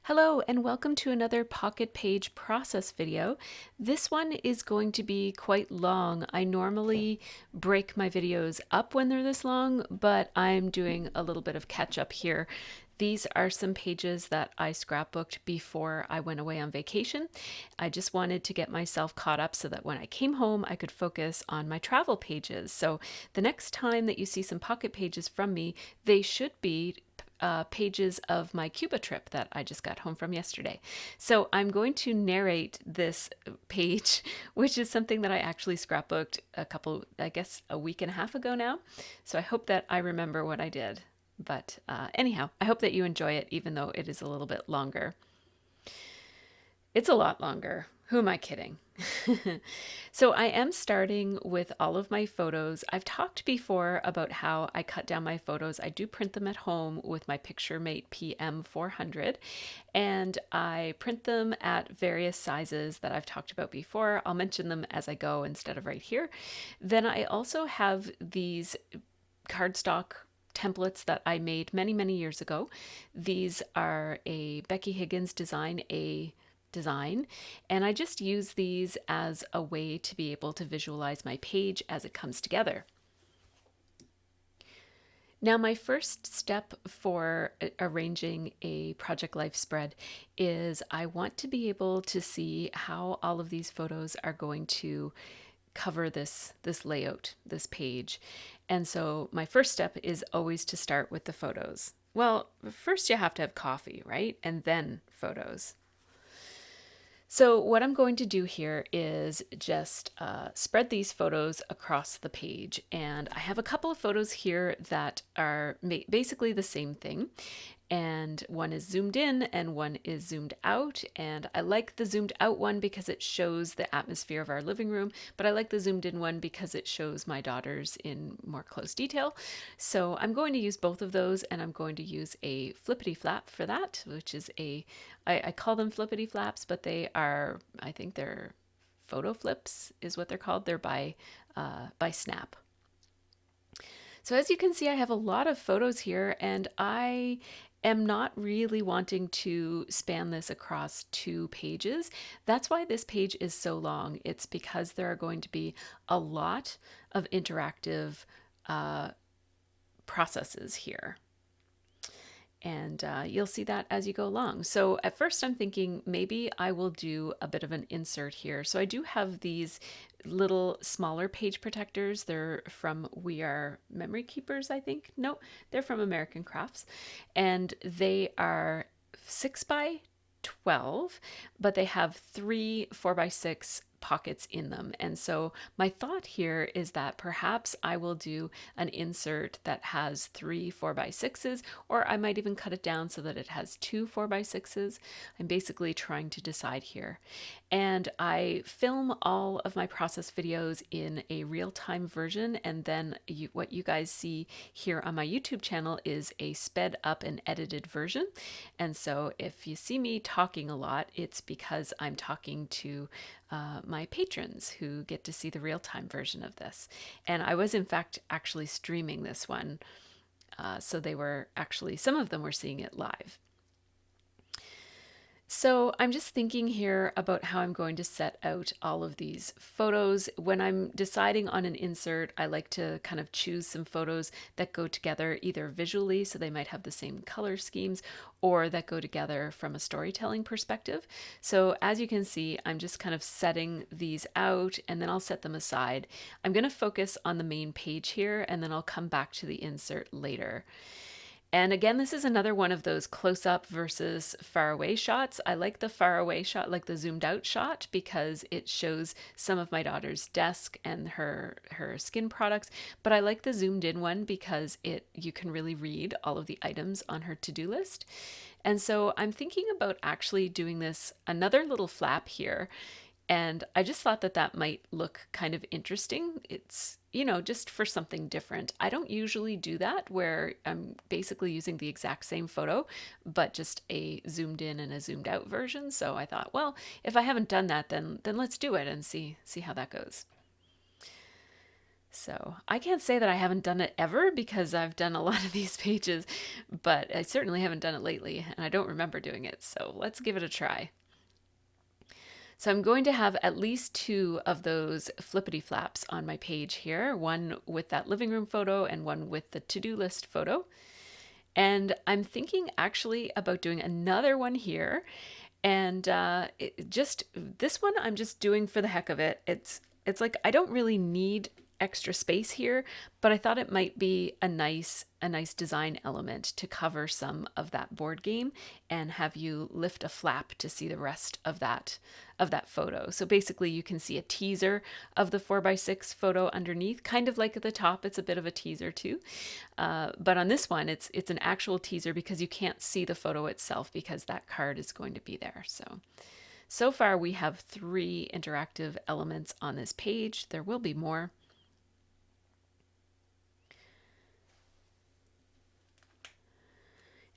Hello and welcome to another Pocket Page process video. This one is going to be quite long. I normally break my videos up when they're this long, but I'm doing a little bit of catch up here. These are some pages that I scrapbooked before I went away on vacation. I just wanted to get myself caught up so that when I came home, I could focus on my travel pages. So the next time that you see some pocket pages from me, they should be pages of my Cuba trip that I just got home from yesterday. So I'm going to narrate this page, which is something that I actually scrapbooked a week and a half ago now. So I hope that I remember what I did. But anyhow, I hope that you enjoy it, even though it is a little bit longer. It's a lot longer. Who am I kidding? So I am starting with all of my photos. I've talked before about how I cut down my photos. I do print them at home with my PictureMate PM400, and I print them at various sizes that I've talked about before. I'll mention them as I go instead of right here. Then I also have these cardstock templates that I made many, many years ago. These are a Becky Higgins design, and I just use these as a way to be able to visualize my page as it comes together. Now, my first step for arranging a project life spread is I want to be able to see how all of these photos are going to cover this layout, this page. And so my first step is always to start with the photos. Well, first you have to have coffee, right? And then photos. So what I'm going to do here is just spread these photos across the page. And I have a couple of photos here that are basically the same thing. And one is zoomed in and one is zoomed out. And I like the zoomed out one because it shows the atmosphere of our living room, but I like the zoomed in one because it shows my daughters in more close detail. So I'm going to use both of those, and I'm going to use a flippity flap for that, which is I call them flippity flaps, but they are, I think they're photo flips is what they're called. They're by Snap. So as you can see, I have a lot of photos here, and I am not really wanting to span this across 2 pages. That's why this page is so long. It's because there are going to be a lot of interactive processes here. And you'll see that as you go along. So at first I'm thinking maybe I will do a bit of an insert here. So I do have these little smaller page protectors. They're from We Are Memory Keepers, I think. No, they're from American Crafts. And they are 6 by 12, but they have 3 4x6 pockets in them. And so my thought here is that perhaps I will do an insert that has 3 4x6s, or I might even cut it down so that it has 2 4x6s. I'm basically trying to decide here. And I film all of my process videos in a real-time version, and then what you guys see here on my YouTube channel is a sped up and edited version. And so if you see me talking a lot, it's because I'm talking to my patrons who get to see the real-time version of this. And I was in fact actually streaming this one, so they were actually, some of them were seeing it live. So I'm just thinking here about how I'm going to set out all of these photos. When I'm deciding on an insert, I like to kind of choose some photos that go together either visually, so they might have the same color schemes, or that go together from a storytelling perspective. So as you can see, I'm just kind of setting these out, and then I'll set them aside. I'm going to focus on the main page here, and then I'll come back to the insert later. And again, this is another one of those close-up versus far-away shots. I like the far-away shot, like the zoomed-out shot, because it shows some of my daughter's desk and her skin products. But I like the zoomed-in one because you can really read all of the items on her to-do list. And so I'm thinking about actually doing this, another little flap here. And I just thought that that might look kind of interesting. It's, just for something different. I don't usually do that where I'm basically using the exact same photo, but just a zoomed in and a zoomed out version. So I thought, well, if I haven't done that, then let's do it and see how that goes. So I can't say that I haven't done it ever because I've done a lot of these pages, but I certainly haven't done it lately and I don't remember doing it. So let's give it a try. So I'm going to have at least 2 of those flippity flaps on my page here, one with that living room photo and one with the to-do list photo. And I'm thinking actually about doing another one here. And just this one I'm just doing for the heck of it. It's like I don't really need extra space here, but I thought it might be a nice design element to cover some of that board game and have you lift a flap to see the rest of that photo. So basically you can see a teaser of the 4x6 photo underneath, kind of like at the top. It's a bit of a teaser too. But on this one, it's an actual teaser because you can't see the photo itself because that card is going to be there. So far we have 3 interactive elements on this page. There will be more.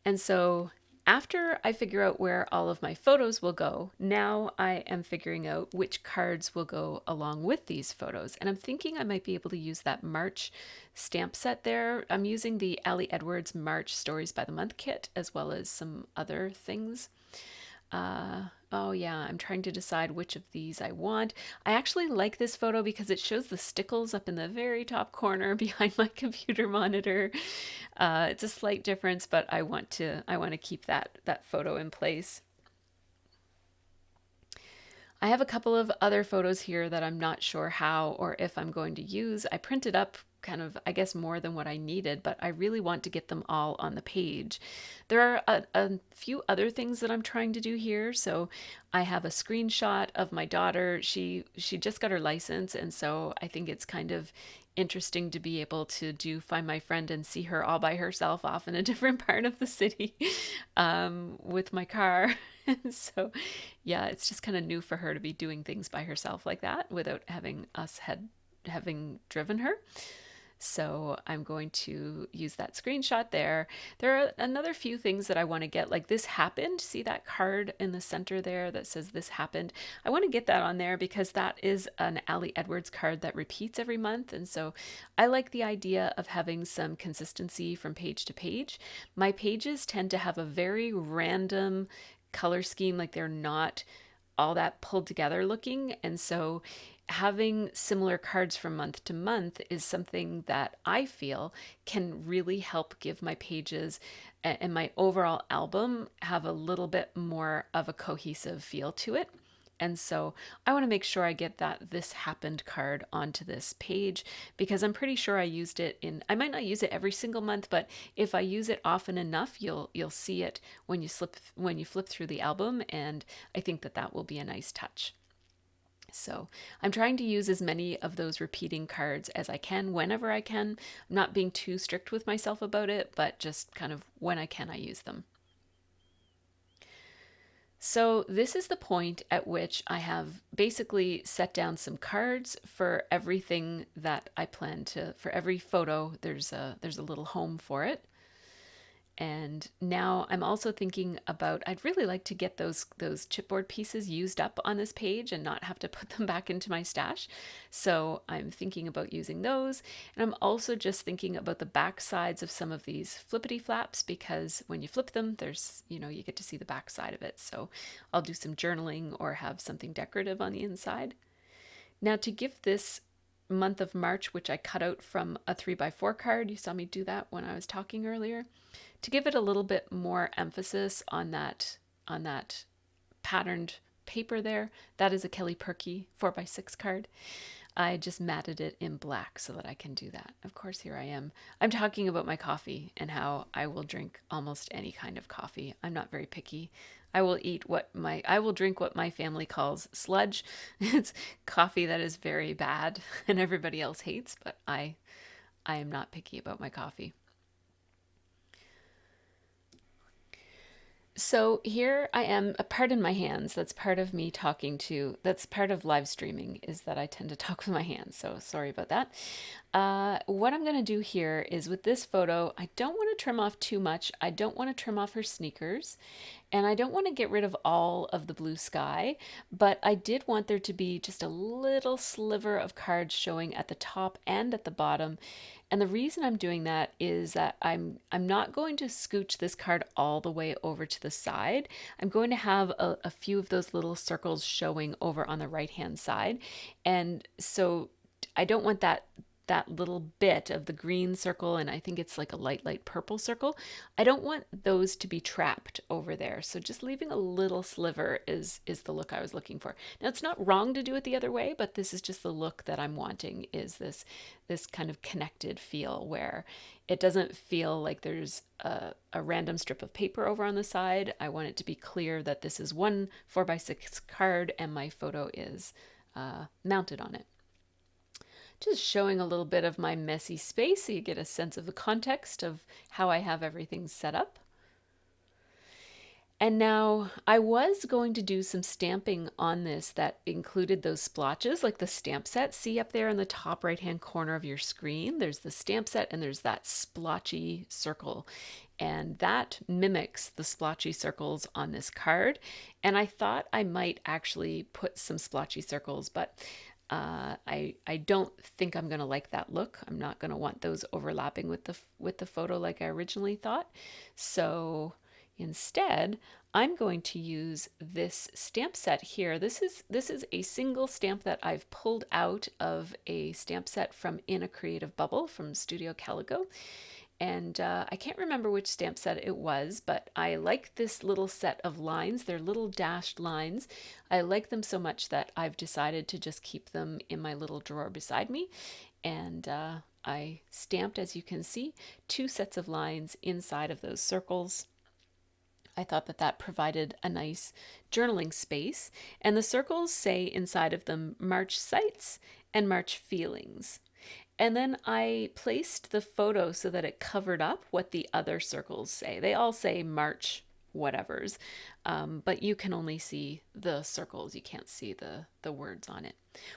And so after I figure out where all of my photos will go, now I am figuring out which cards will go along with these photos. And I'm thinking I might be able to use that March stamp set there. I'm using the Ali Edwards March Stories by the Month kit, as well as some other things. Oh yeah, I'm trying to decide which of these I want. I actually like this photo because it shows the stickles up in the very top corner behind my computer monitor. It's a slight difference, but I want to keep that photo in place. I have a couple of other photos here that I'm not sure how or if I'm going to use. I printed up kind of, I guess, more than what I needed, but I really want to get them all on the page. There are a few other things that I'm trying to do here. So I have a screenshot of my daughter. She just got her license, and so I think it's kind of interesting to be able to do Find My Friend and see her all by herself off in a different part of the city with my car. And so, yeah, it's just kind of new for her to be doing things by herself like that without having us having driven her. So I'm going to use that screenshot there. There are another few things that I want to get, like this happened. See that card in the center there that says this happened? I want to get that on there because that is an Ali Edwards card that repeats every month. And so I like the idea of having some consistency from page to page. My pages tend to have a very random color scheme, like they're not all that pulled together looking. And so having similar cards from month to month is something that I feel can really help give my pages and my overall album have a little bit more of a cohesive feel to it. And so I want to make sure I get that This Happened card onto this page because I'm pretty sure I used it I might not use it every single month, but if I use it often enough, you'll see it when you flip through the album, and I think that will be a nice touch. So I'm trying to use as many of those repeating cards as I can whenever I can. I'm not being too strict with myself about it, but just kind of when I can, I use them. So this is the point at which I have basically set down some cards for everything that I plan to, for every photo, there's a little home for it. And now I'm also thinking about, I'd really like to get those chipboard pieces used up on this page and not have to put them back into my stash. So I'm thinking about using those. And I'm also just thinking about the back sides of some of these flippity flaps because when you flip them, there's, you get to see the back side of it. So I'll do some journaling or have something decorative on the inside. Now to give this month of March, which I cut out from a 3x4 card, you saw me do that when I was talking earlier, to give it a little bit more emphasis on that patterned paper there. That is a Kelly Perky 4x6 card. I just matted it in black so that I can do that. Of course, here I am. I'm talking about my coffee and how I will drink almost any kind of coffee. I'm not very picky. I will drink what my family calls sludge. It's coffee that is very bad and everybody else hates, but I am not picky about my coffee. So here I am, pardon my hands, that's part of me that's part of live streaming, is that I tend to talk with my hands, so sorry about that. What I'm going to do here is with this photo, I don't want to trim off too much. I don't want to trim off her sneakers, And I don't want to get rid of all of the blue sky, but I did want there to be just a little sliver of cards showing at the top and at the bottom. And the reason I'm doing that is that I'm not going to scooch this card all the way over to the side. I'm going to have a few of those little circles showing over on the right hand side. And so I don't want that little bit of the green circle, and I think it's like a light purple circle. I don't want those to be trapped over there. So just leaving a little sliver is the look I was looking for. Now it's not wrong to do it the other way, but this is just the look that I'm wanting, is this kind of connected feel where it doesn't feel like there's a random strip of paper over on the side. I want it to be clear that this is one 4x6 card and my photo is mounted on it. Just showing a little bit of my messy space so you get a sense of the context of how I have everything set up. And now I was going to do some stamping on this that included those splotches, like the stamp set. See up there in the top right hand corner of your screen, there's the stamp set and there's that splotchy circle. And that mimics the splotchy circles on this card. And I thought I might actually put some splotchy circles, but I don't think I'm going to like that look. I'm not going to want those overlapping with the photo like I originally thought. So instead, I'm going to use this stamp set here. This is a single stamp that I've pulled out of a stamp set from In a Creative Bubble from Studio Calico. And I can't remember which stamp set it was, but I like this little set of lines. They're little dashed lines. I like them so much that I've decided to just keep them in my little drawer beside me. And I stamped, as you can see, 2 sets of lines inside of those circles. I thought that provided a nice journaling space. And the circles say inside of them March Sights and March Feelings. And then I placed the photo so that it covered up what the other circles say. They all say March whatevers, but you can only see the circles. You can't see the words on it.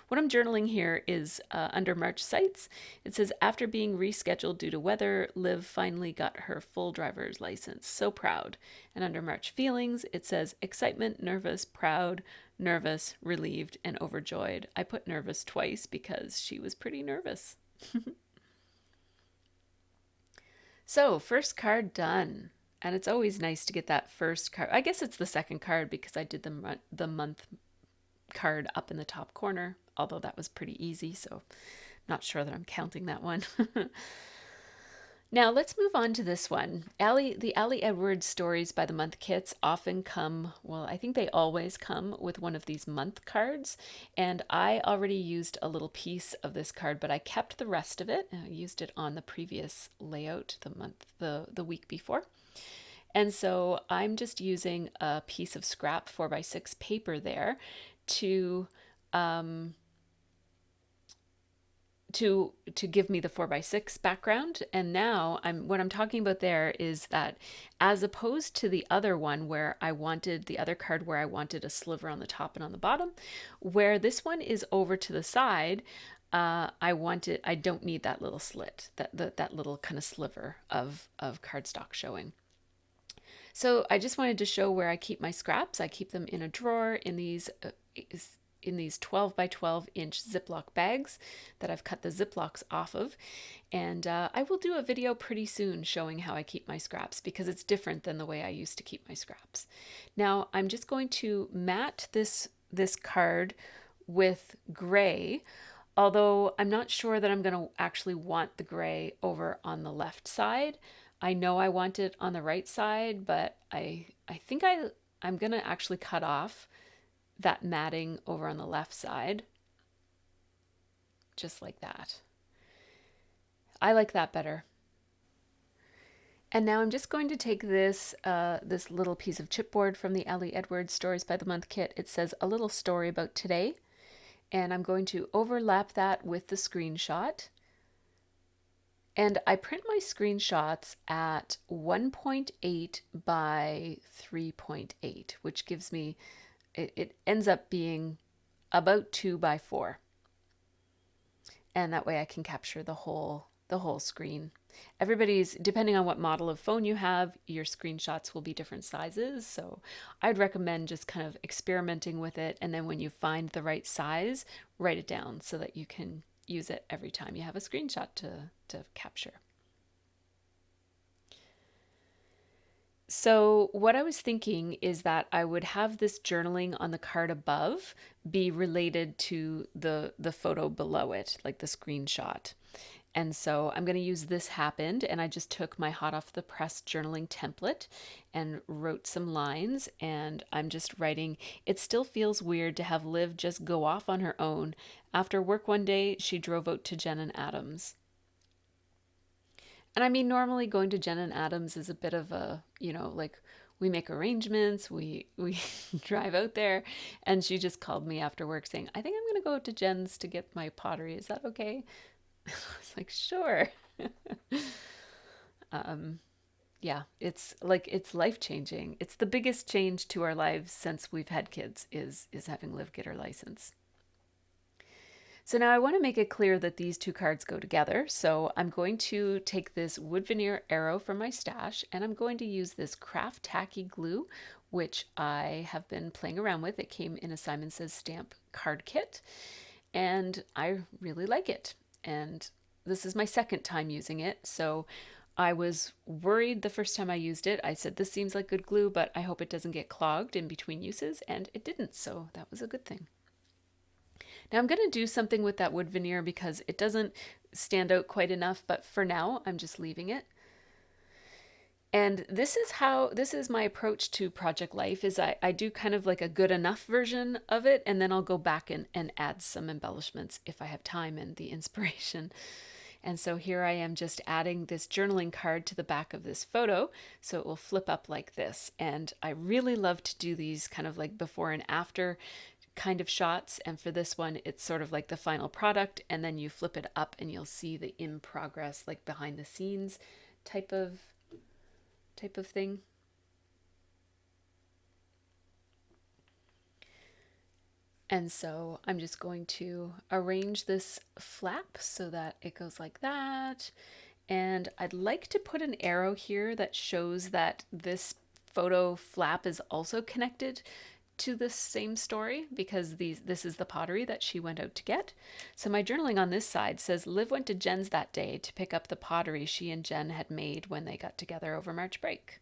What I'm journaling here is under March Sights. It says, after being rescheduled due to weather, Liv finally got her full driver's license. So proud. And under March Feelings, it says, excitement, nervous, proud, nervous, relieved, and overjoyed. I put nervous twice because she was pretty nervous. So, first card done. And it's always nice to get that first card. I guess it's the second card because I did the month card up in the top corner, although that was pretty easy, so not sure that I'm counting that one. Now let's move on to this one. The Ali Edwards Stories by the Month kits often come, well, I think they always come with one of these month cards, and I already used a little piece of this card, but I kept the rest of it. I used it on the previous layout, the week before. And so I'm just using a piece of scrap 4x6 paper there to give me the 4x6 background. And now what I'm talking about there is that, as opposed to the other one where I wanted the other card where I wanted a sliver on the top and on the bottom, where this one is over to the side, I don't need that little slit, that little kind of sliver of cardstock showing. So I just wanted to show where I keep my scraps. I keep them in a drawer in these 12 by 12 inch Ziploc bags that I've cut the Ziplocs off of. And I will do a video pretty soon showing how I keep my scraps because it's different than the way I used to keep my scraps. Now I'm just going to mat this card with gray, although I'm not sure that I'm going to actually want the gray over on the left side. I know I want it on the right side, but I think I'm going to actually cut off that matting over on the left side, just like that. I like that better. And now I'm just going to take this little piece of chipboard from the Ali Edwards Stories by the Month kit. It says a little story about today, and I'm going to overlap that with the screenshot. And I print my screenshots at 1.8 by 3.8, which gives me, it ends up being about 2 by 4. And that way I can capture the whole screen. Everybody's, depending on what model of phone you have, your screenshots will be different sizes. So I'd recommend just kind of experimenting with it. And then when you find the right size, write it down so that you can use it every time you have a screenshot to capture. So, what I was thinking is that I would have this journaling on the card above be related to the photo below it, like the screenshot. And so I'm going to use This Happened, and I just took my hot off the press journaling template and wrote some lines. And I'm just writing, it still feels weird to have Liv just go off on her own. After work one day, she drove out to Jen and Adams. And I mean, normally going to Jen and Adams is a bit of a, like we make arrangements, we drive out there, and she just called me after work saying, "I think I'm going to go to Jen's to get my pottery. Is that okay?" I was like, "Sure." Yeah, it's life changing. It's the biggest change to our lives since we've had kids is having Liv get her license. So now I want to make it clear that these two cards go together. So I'm going to take this wood veneer arrow from my stash, and I'm going to use this craft tacky glue, which I have been playing around with. It came in a Simon Says Stamp card kit, and I really like it. And this is my second time using it. So I was worried the first time I used it. I said, this seems like good glue, but I hope it doesn't get clogged in between uses, and it didn't. So that was a good thing. Now I'm going to do something with that wood veneer because it doesn't stand out quite enough, but for now I'm just leaving it. And this is my approach to Project Life is I do kind of like a good enough version of it, and then I'll go back and add some embellishments if I have time and the inspiration. And so here I am just adding this journaling card to the back of this photo so it will flip up like this. And I really love to do these kind of like before and after kind of shots, and for this one it's sort of like the final product, and then you flip it up and you'll see the in progress, like behind the scenes type of thing. And so I'm just going to arrange this flap so that it goes like that. And I'd like to put an arrow here that shows that this photo flap is also connected to this same story because this is the pottery that she went out to get. So my journaling on this side says Liv went to Jen's that day to pick up the pottery she and Jen had made when they got together over March break.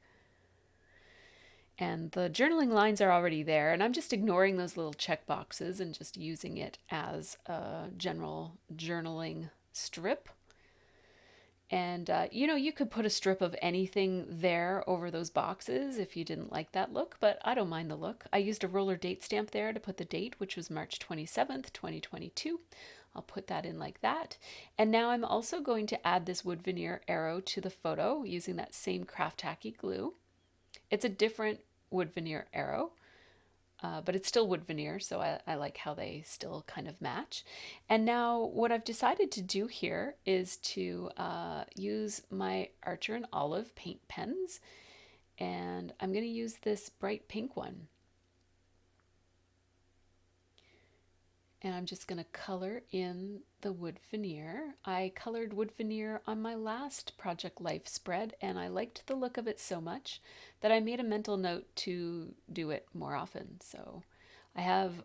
And the journaling lines are already there, and I'm just ignoring those little check boxes and just using it as a general journaling strip. And, you could put a strip of anything there over those boxes if you didn't like that look, but I don't mind the look. I used a roller date stamp there to put the date, which was March 27th, 2022. I'll put that in like that. And now I'm also going to add this wood veneer arrow to the photo using that same craft tacky glue. It's a different wood veneer arrow. But it's still wood veneer, so I like how they still kind of match. And now what I've decided to do here is to use my Archer and Olive paint pens, and I'm going to use this bright pink one. And I'm just going to color in the wood veneer. I colored wood veneer on my last Project Life spread, and I liked the look of it so much that I made a mental note to do it more often. So I have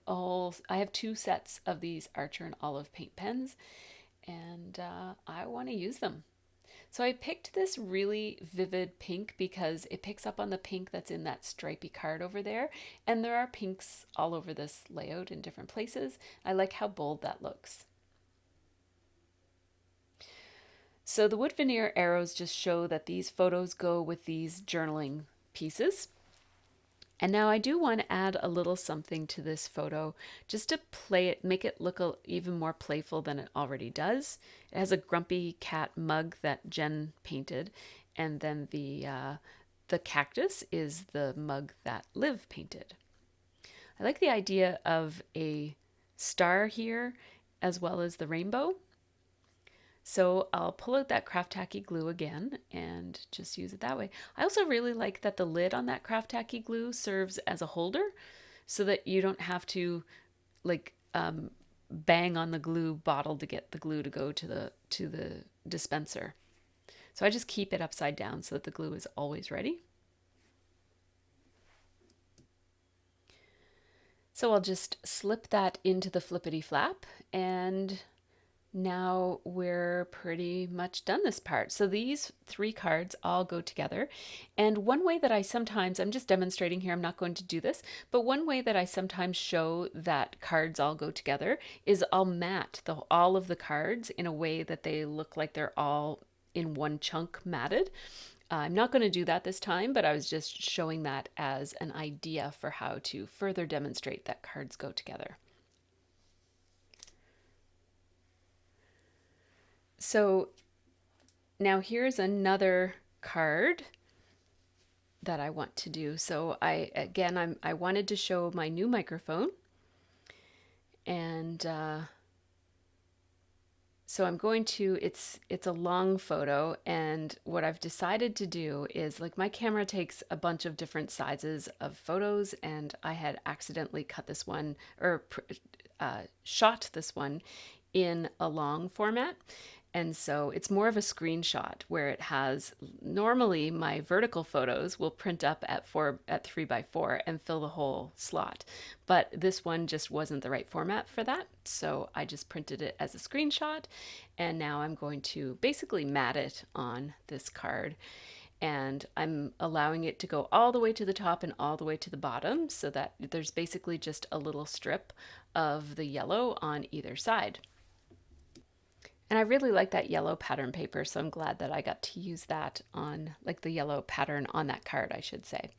two sets of these Archer and Olive paint pens, and I want to use them. So I picked this really vivid pink because it picks up on the pink that's in that stripy card over there. And there are pinks all over this layout in different places. I like how bold that looks. So the wood veneer arrows just show that these photos go with these journaling pieces. And now I do want to add a little something to this photo just to play it, make it look even more playful than it already does. It has a grumpy cat mug that Jen painted, and then the cactus is the mug that Liv painted. I like the idea of a star here as well as the rainbow. So I'll pull out that craft tacky glue again and just use it that way. I also really like that the lid on that craft tacky glue serves as a holder so that you don't have to like bang on the glue bottle to get the glue to go to the dispenser. So I just keep it upside down so that the glue is always ready. So I'll just slip that into the flippity flap, and now we're pretty much done this part. So these 3 cards all go together. And one way that I sometimes, I'm just demonstrating here, I'm not going to do this, but one way that I sometimes show that cards all go together is I'll mat all of the cards in a way that they look like they're all in one chunk matted. I'm not going to do that this time, but I was just showing that as an idea for how to further demonstrate that cards go together. So now here's another card that I want to do. So I wanted to show my new microphone, and so I'm going to, it's a long photo, and what I've decided to do is, like, my camera takes a bunch of different sizes of photos, and I had accidentally cut this one, or shot this one in a long format. And so it's more of a screenshot where it has, normally my vertical photos will print up at 3x4 and fill the whole slot. But this one just wasn't the right format for that. So I just printed it as a screenshot. And now I'm going to basically mat it on this card. And I'm allowing it to go all the way to the top and all the way to the bottom so that there's basically just a little strip of the yellow on either side. And I really like that yellow pattern paper, so I'm glad that I got to use that on, like, the yellow pattern on that card, I should say.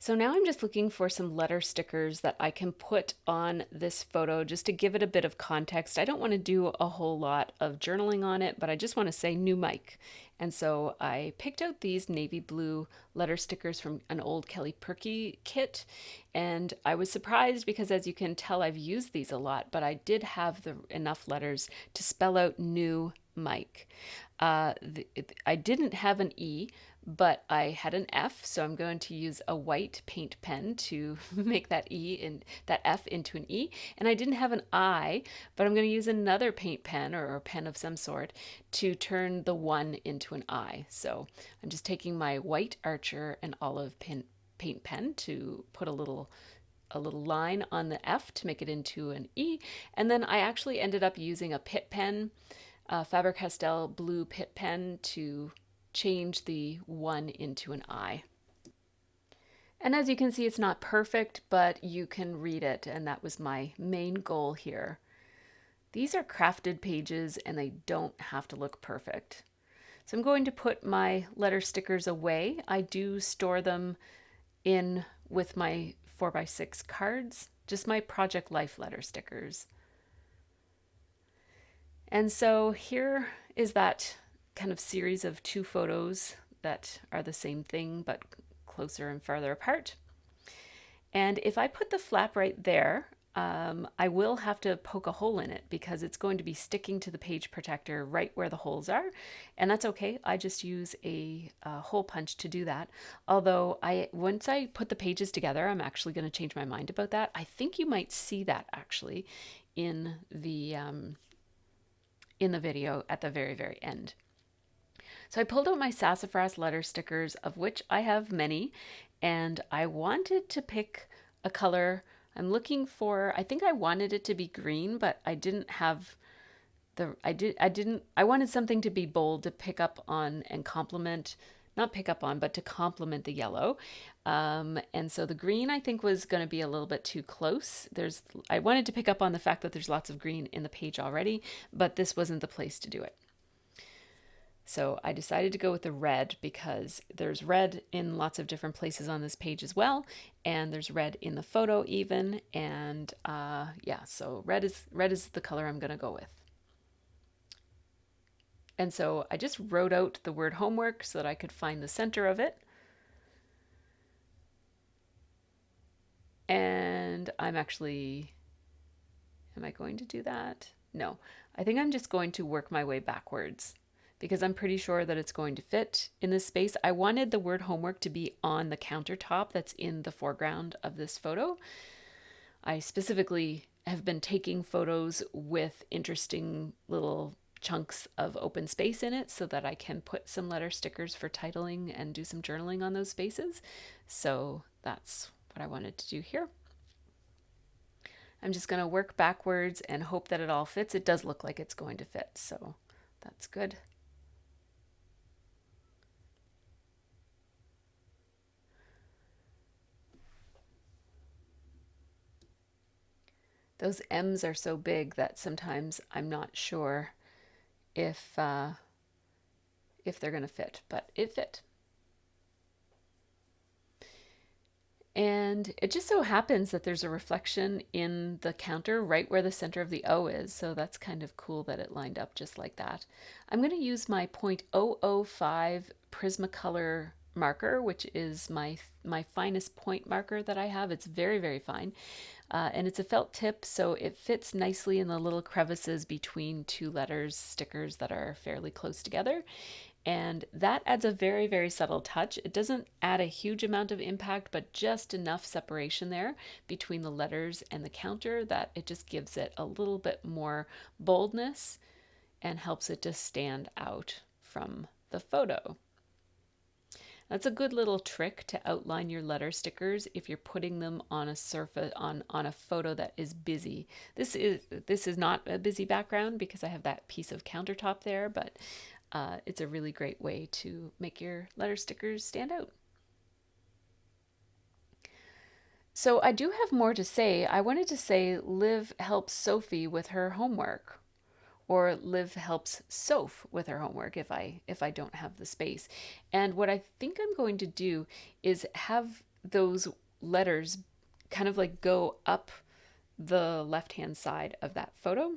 So now I'm just looking for some letter stickers that I can put on this photo just to give it a bit of context. I don't want to do a whole lot of journaling on it, but I just want to say new mic. And so I picked out these navy blue letter stickers from an old Kelly Perky kit. And I was surprised because, as you can tell, I've used these a lot, but I did have enough letters to spell out new mic. I didn't have an E, but I had an F, so I'm going to use a white paint pen to make that that F into an E. And I didn't have an I, but I'm going to use another paint pen, or a pen of some sort, to turn the 1 into an I. So I'm just taking my white Archer and olive paint pen to put a little line on the F to make it into an E. And then I actually ended up using a Pitt pen, Faber-Castell blue Pitt pen, to change the 1 into an I. And as you can see, it's not perfect, but you can read it, and that was my main goal here. These are crafted pages, and they don't have to look perfect. So I'm going to put my letter stickers away. I do store them in with my 4x6 cards, just my Project Life letter stickers. And so here is that kind of series of 2 photos that are the same thing but closer and farther apart. And if I put the flap right there, I will have to poke a hole in it because it's going to be sticking to the page protector right where the holes are. And that's okay. I just use a hole punch to do that. Although once I put the pages together, I'm actually going to change my mind about that. I think you might see that actually in the video at the very, very end. So I pulled out my sassafras letter stickers, of which I have many, and I wanted to pick a color. I'm looking for, I think I wanted it to be green, but I didn't have I wanted something to be bold to pick up on and complement, not pick up on, but to complement the yellow. And so the green, I think, was going to be a little bit too close. I wanted to pick up on the fact that there's lots of green in the page already, but this wasn't the place to do it. So I decided to go with the red because there's red in lots of different places on this page as well, and there's red in the photo even, and yeah, so red is the color I'm going to go with. And so I just wrote out the word homework so that I could find the center of it. And am I going to do that? No, I think I'm just going to work my way backwards, because I'm pretty sure that it's going to fit in this space. I wanted the word homework to be on the countertop that's in the foreground of this photo. I specifically have been taking photos with interesting little chunks of open space in it so that I can put some letter stickers for titling and do some journaling on those spaces. So that's what I wanted to do here. I'm just going to work backwards and hope that it all fits. It does look like it's going to fit, so that's good. Those M's are so big that sometimes I'm not sure if they're going to fit, but it fit. And it just so happens that there's a reflection in the counter right where the center of the O is. So that's kind of cool that it lined up just like that. I'm going to use my .005 Prismacolor marker, which is my finest point marker that I have. It's very, very fine. And it's a felt tip, so it fits nicely in the little crevices between two letters stickers that are fairly close together. And that adds a very, very subtle touch. It doesn't add a huge amount of impact, but just enough separation there between the letters and the counter that it just gives it a little bit more boldness and helps it to stand out from the photo. That's a good little trick to outline your letter stickers if you're putting them on a surface on a photo that is busy. This is not a busy background because I have that piece of countertop there, but it's a really great way to make your letter stickers stand out. So I do have more to say. I wanted to say Liv helps Sophie with her homework, or Liv helps Soph with her homework if I don't have the space. And what I think I'm going to do is have those letters kind of like go up the left-hand side of that photo.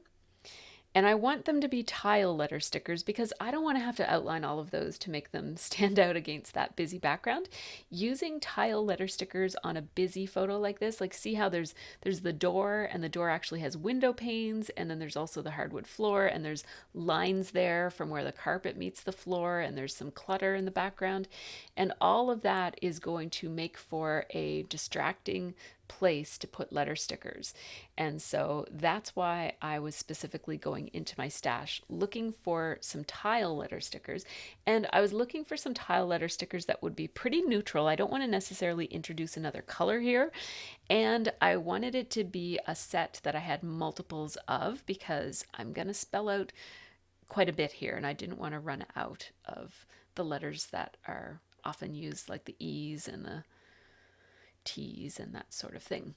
And I want them to be tile letter stickers because I don't want to have to outline all of those to make them stand out against that busy background. Using tile letter stickers on a busy photo like this, like see how there's the door, and the door actually has window panes, and then there's also the hardwood floor, and there's lines there from where the carpet meets the floor, and there's some clutter in the background. And all of that is going to make for a distracting place to put letter stickers. And so that's why I was specifically going into my stash looking for some tile letter stickers. And I was looking for some tile letter stickers that would be pretty neutral. I don't want to necessarily introduce another color here. And I wanted it to be a set that I had multiples of because I'm going to spell out quite a bit here and I didn't want to run out of the letters that are often used, like the E's and the T's and that sort of thing.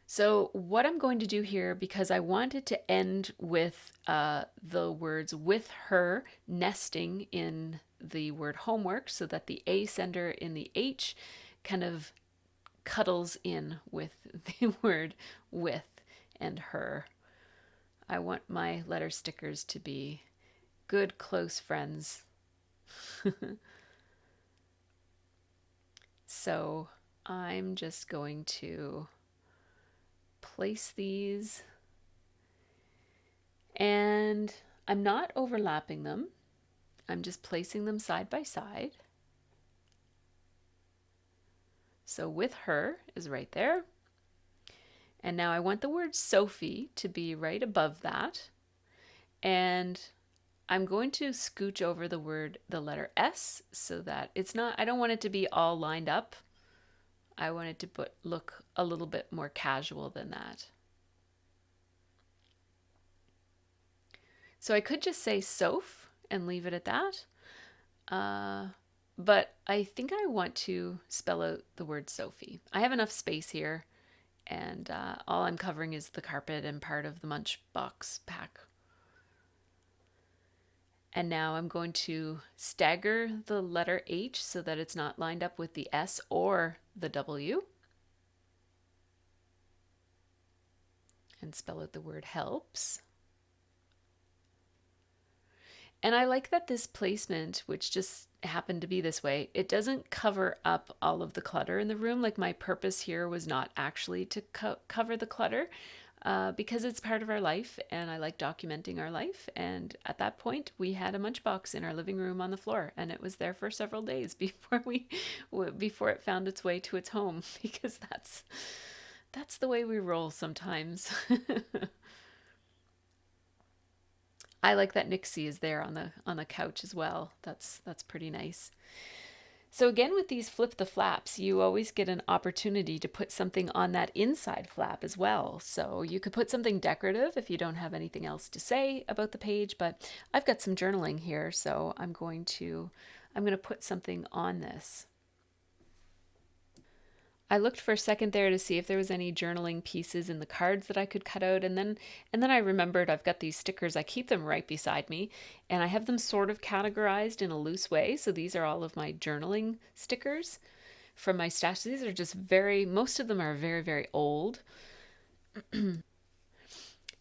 So what I'm going to do here, because I wanted to end with the words with her nesting in the word homework so that the A sender in the H kind of cuddles in with the word with and her. I want my letter stickers to be good, close friends. So I'm just going to place these, and I'm not overlapping them. I'm just placing them side by side. So with her is right there. And now I want the word Sophie to be right above that. And I'm going to scooch over the letter S so that it's not, I don't want it to be all lined up. I want it to look a little bit more casual than that. So I could just say Soph and leave it at that. But I think I want to spell out the word Sophie. I have enough space here, and all I'm covering is the carpet and part of the Munch box pack. And now I'm going to stagger the letter H so that it's not lined up with the S or the W. And spell out the word helps. And I like that this placement, which just happened to be this way, it doesn't cover up all of the clutter in the room. Like my purpose here was not actually to cover the clutter. Because it's part of our life and I like documenting our life. And at that point, we had a Munch box in our living room on the floor, and it was there for several days before it found its way to its home, because that's the way we roll sometimes. I like that Nixie is there on the couch as well. That's pretty nice. So again, with these flip the flaps, you always get an opportunity to put something on that inside flap as well. So you could put something decorative if you don't have anything else to say about the page, but I've got some journaling here, so I'm going to put something on this. I looked for a second there to see if there was any journaling pieces in the cards that I could cut out, and then I remembered I've got these stickers. I keep them right beside me, and I have them sort of categorized in a loose way. So these are all of my journaling stickers from my stash. These are just most of them are very, very old.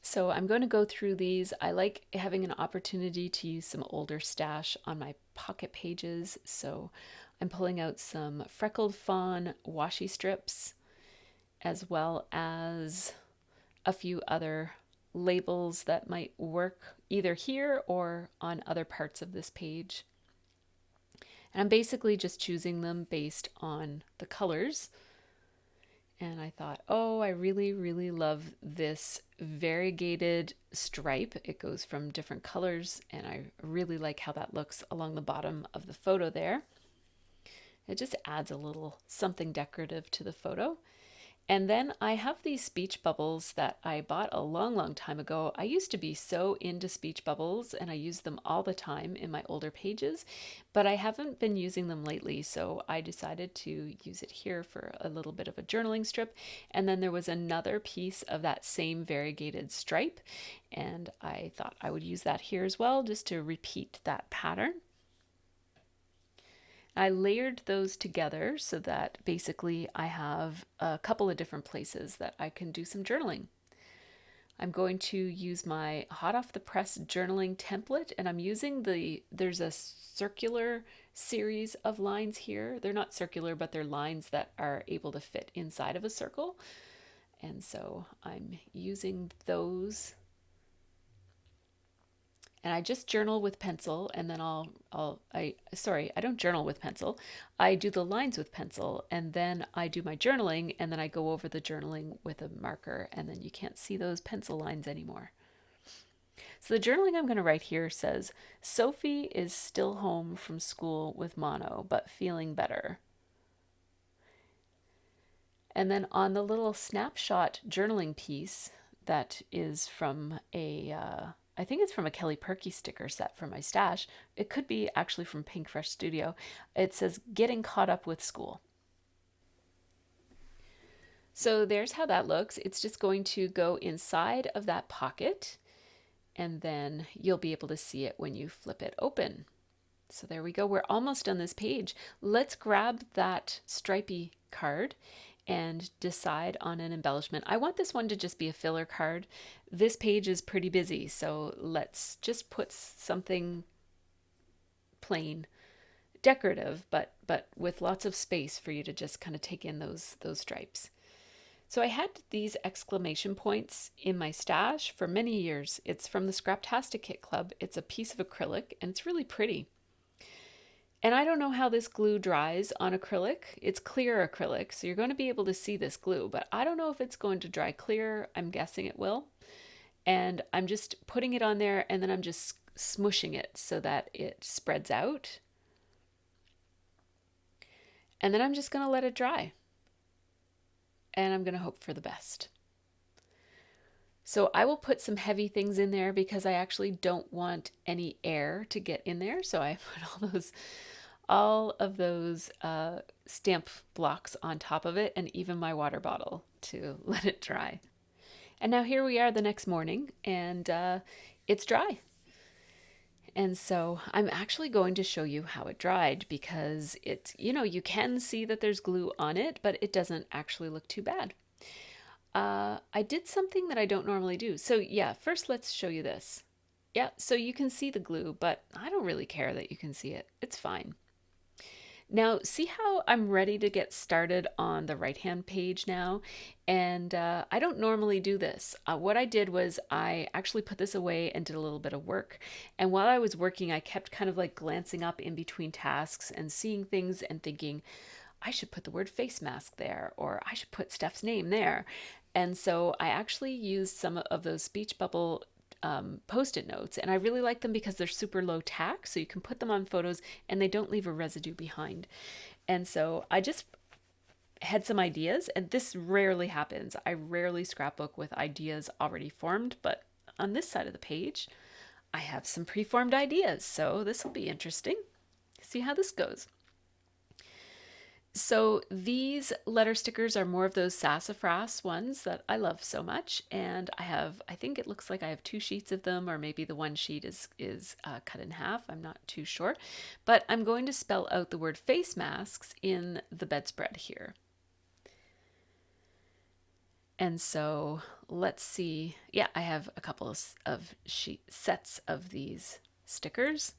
So I'm going to go through these. I like having an opportunity to use some older stash on my pocket pages. So I'm pulling out some Freckled Fawn washi strips, as well as a few other labels that might work either here or on other parts of this page. And I'm basically just choosing them based on the colors. And I thought, oh, I really, really love this variegated stripe. It goes from different colors, and I really like how that looks along the bottom of the photo there. It just adds a little something decorative to the photo. And then I have these speech bubbles that I bought a long, long time ago. I used to be so into speech bubbles and I use them all the time in my older pages, but I haven't been using them lately. So I decided to use it here for a little bit of a journaling strip. And then there was another piece of that same variegated stripe, and I thought I would use that here as well, just to repeat that pattern. I layered those together so that basically I have a couple of different places that I can do some journaling. I'm going to use my hot off the press journaling template, and there's a circular series of lines here. They're not circular, but they're lines that are able to fit inside of a circle. And so I'm using those, and I just journal with pencil, and then I don't journal with pencil. I do the lines with pencil, and then I do my journaling, and then I go over the journaling with a marker, and then you can't see those pencil lines anymore. So the journaling I'm going to write here says, Sophie is still home from school with mono, but feeling better. And then on the little snapshot journaling piece that is from I think it's from a Kelly Perky sticker set from my stash. It could be actually from Pink Fresh Studio. It says, getting caught up with school. So there's how that looks. It's just going to go inside of that pocket, and then you'll be able to see it when you flip it open. So there we go. We're almost on this page. Let's grab that stripy card and decide on an embellishment. I want this one to just be a filler card. This page is pretty busy, so let's just put something plain, decorative, but with lots of space for you to just kind of take in those stripes. So I had these exclamation points in my stash for many years. It's from the Scraptastic Kit Club. It's a piece of acrylic, and it's really pretty. And I don't know how this glue dries on acrylic. It's clear acrylic, so you're going to be able to see this glue, but I don't know if it's going to dry clear. I'm guessing it will. And I'm just putting it on there, and then I'm just smushing it so that it spreads out. And then I'm just going to let it dry. And I'm going to hope for the best. So I will put some heavy things in there because I actually don't want any air to get in there. So I put all of those stamp blocks on top of it, and even my water bottle to let it dry. And now here we are the next morning, and it's dry. And so I'm actually going to show you how it dried, because you can see that there's glue on it, but it doesn't actually look too bad. I did something that I don't normally do. So yeah, first let's show you this. Yeah, so you can see the glue, but I don't really care that you can see it. It's fine. Now, see how I'm ready to get started on the right-hand page now? And I don't normally do this. What I did was I actually put this away and did a little bit of work. And while I was working, I kept kind of like glancing up in between tasks and seeing things and thinking, I should put the word face mask there, or I should put Steph's name there. And so I actually used some of those speech bubble Post-it notes, and I really like them because they're super low tack, so you can put them on photos and they don't leave a residue behind. And so I just had some ideas, and this rarely happens. I rarely scrapbook with ideas already formed, but on this side of the page, I have some preformed ideas, so this will be interesting. See how this goes. So these letter stickers are more of those sassafras ones that I love so much, and I think it looks like I have 2 sheets of them, or maybe the one sheet is cut in half. I'm not too sure, but I'm going to spell out the word face masks in the bedspread here. And so let's see. Yeah, I have a couple of sets of these stickers,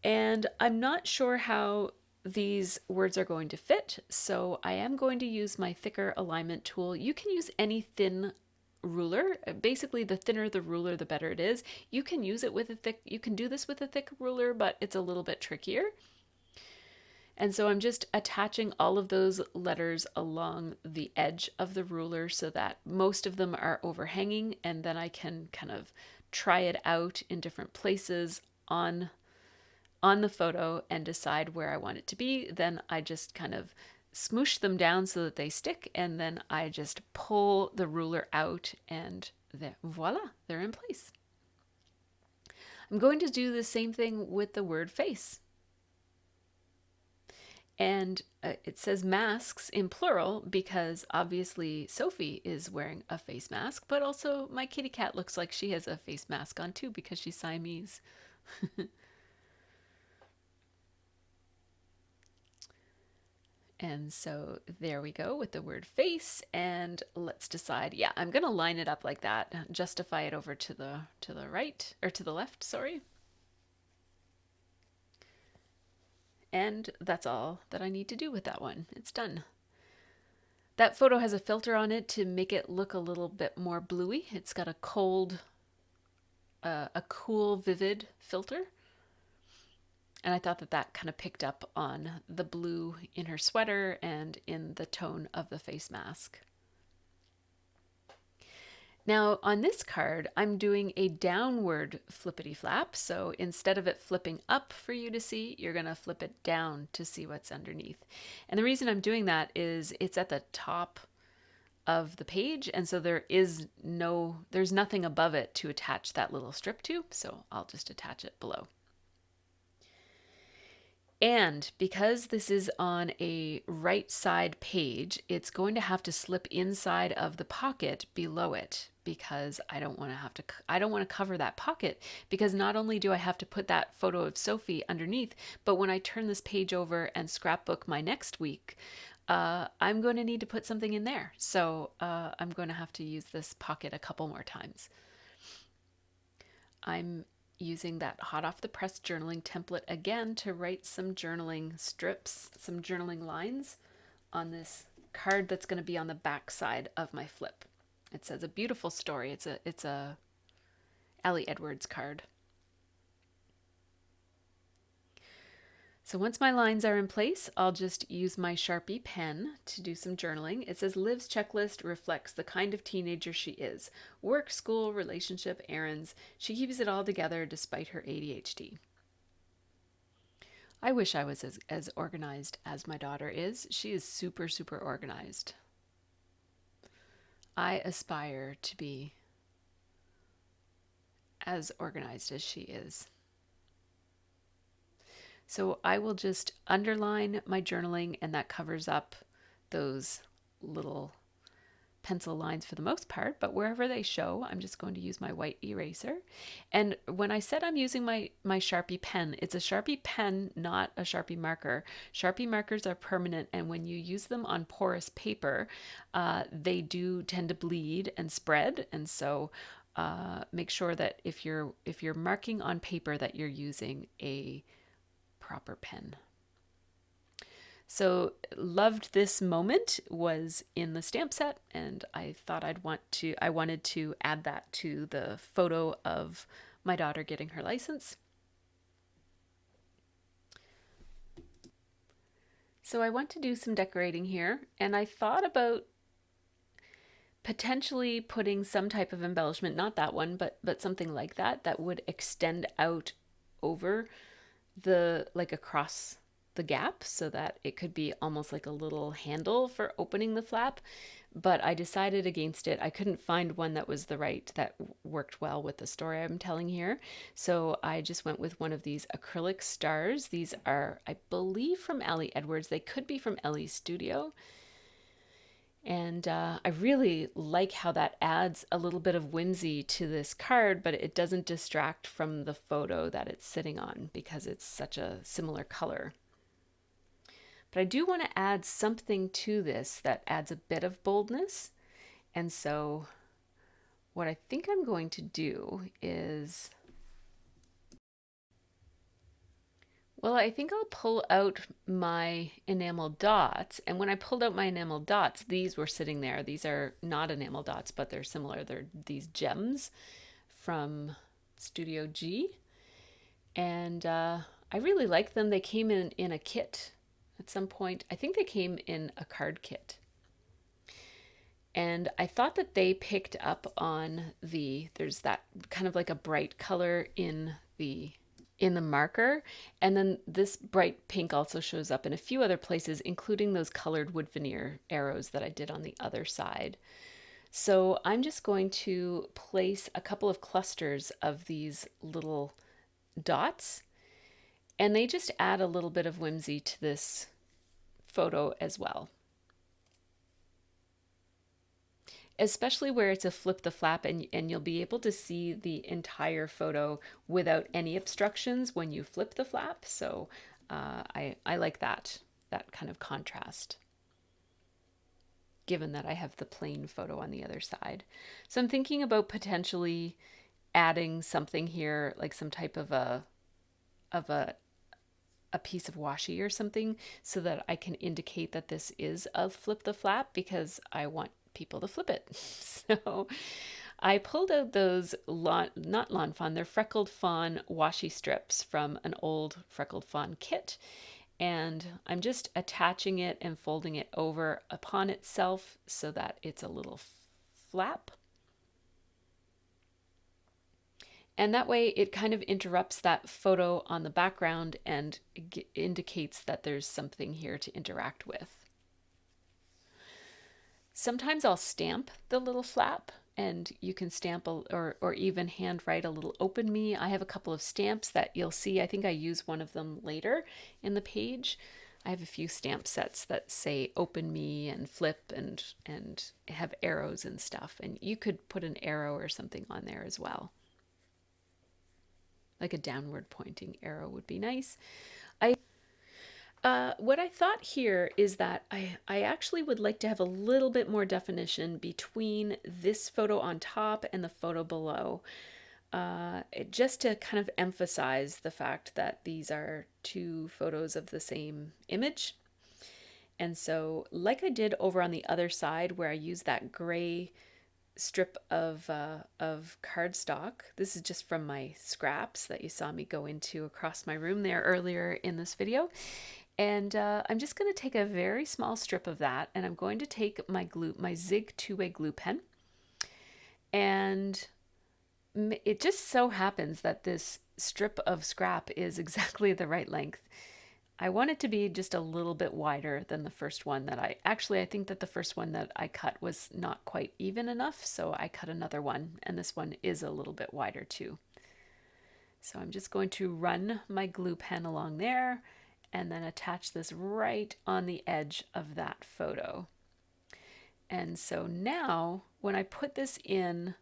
and I'm not sure how these words are going to fit, so I am going to use my thicker alignment tool. You can use any thin ruler. Basically, the thinner the ruler, the better it is. You can use it with you can do this with a thick ruler, but it's a little bit trickier. And so I'm just attaching all of those letters along the edge of the ruler so that most of them are overhanging, and then I can kind of try it out in different places on the photo and decide where I want it to be. Then I just kind of smoosh them down so that they stick, and then I just pull the ruler out, and voila, they're in place. I'm going to do the same thing with the word face. And it says masks in plural because obviously Sophie is wearing a face mask, but also my kitty cat looks like she has a face mask on too because she's Siamese. And so there we go with the word face, and let's decide. Yeah, I'm going to line it up like that, justify it over to the right, or to the left, sorry. And that's all that I need to do with that one. It's done. That photo has a filter on it to make it look a little bit more bluey. It's got a cool, vivid filter. And I thought that kind of picked up on the blue in her sweater and in the tone of the face mask. Now on this card, I'm doing a downward flippity flap. So instead of it flipping up for you to see, you're going to flip it down to see what's underneath. And the reason I'm doing that is it's at the top of the page, and so there's nothing above it to attach that little strip to, so I'll just attach it below. And because this is on a right side page, it's going to have to slip inside of the pocket below it, because I don't want to cover that pocket, because not only do I have to put that photo of Sophie underneath, but when I turn this page over and scrapbook my next week, I'm going to need to put something in there. So I'm going to have to use this pocket a couple more times. I'm using that hot off the press journaling template again to write some journaling strips, some journaling lines on this card that's going to be on the back side of my flip. It says a beautiful story. It's a Ellie Edwards card. So once my lines are in place, I'll just use my Sharpie pen to do some journaling. It says Liv's checklist reflects the kind of teenager she is. Work, school, relationship, errands. She keeps it all together despite her ADHD. I wish I was as organized as my daughter is. She is super, super organized. I aspire to be as organized as she is. So I will just underline my journaling, and that covers up those little pencil lines for the most part, but wherever they show, I'm just going to use my white eraser. And when I said I'm using my Sharpie pen, it's a Sharpie pen, not a Sharpie marker. Sharpie markers are permanent, and when you use them on porous paper, they do tend to bleed and spread, and so make sure that if you're marking on paper that you're using a proper pen. So loved this moment was in the stamp set, and I thought I wanted to add that to the photo of my daughter getting her license. So I want to do some decorating here, and I thought about potentially putting some type of embellishment, not that one, but something like that, that would extend out over the, like across the gap, so that it could be almost like a little handle for opening the flap. But I decided against it. I couldn't find one that was the right, that worked well with the story I'm telling here. So I just went with one of these acrylic stars. These are, I believe, from Ellie Edwards. They could be from Ellie's studio. And I really like how that adds a little bit of whimsy to this card, but it doesn't distract from the photo that it's sitting on because it's such a similar color. But I do want to add something to this that adds a bit of boldness. And so what I think I'm going to do is, well, I think I'll pull out my enamel dots. And when I pulled out my enamel dots, these were sitting there. These are not enamel dots, but they're similar. They're these gems from Studio G. And I really like them. They came in a kit at some point. I think they came in a card kit. And I thought that they picked up on there's that kind of like a bright color in the marker, and then this bright pink also shows up in a few other places, including those colored wood veneer arrows that I did on the other side. So I'm just going to place a couple of clusters of these little dots, and they just add a little bit of whimsy to this photo as well. Especially where it's a flip the flap, and you'll be able to see the entire photo without any obstructions when you flip the flap. So I like that kind of contrast, given that I have the plain photo on the other side. So I'm thinking about potentially adding something here, like some type of a piece of washi or something, so that I can indicate that this is a flip the flap, because I want people to flip it. So I pulled out those not Lawn Fawn, they're Freckled Fawn washi strips from an old Freckled Fawn kit, and I'm just attaching it and folding it over upon itself so that it's a little flap. And that way it kind of interrupts that photo on the background and indicates that there's something here to interact with. Sometimes I'll stamp the little flap, and you can stamp or even handwrite a little open me. I have a couple of stamps that you'll see. I think I use one of them later in the page. I have a few stamp sets that say open me and flip and have arrows and stuff. And you could put an arrow or something on there as well. Like a downward pointing arrow would be nice. What I thought here is that I actually would like to have a little bit more definition between this photo on top and the photo below, just to kind of emphasize the fact that these are two photos of the same image. And so, like I did over on the other side where I used that gray strip of cardstock, this is just from my scraps that you saw me go into across my room there earlier in this video. And I'm just going to take a very small strip of that, and I'm going to take my Zig two-way glue pen, and it just so happens that this strip of scrap is exactly the right length. I want it to be just a little bit wider than the first one that I think that the first one that I cut was not quite even enough, so I cut another one, and this one is a little bit wider too. So I'm just going to run my glue pen along there, and then attach this right on the edge of that photo. And so now when I put this in,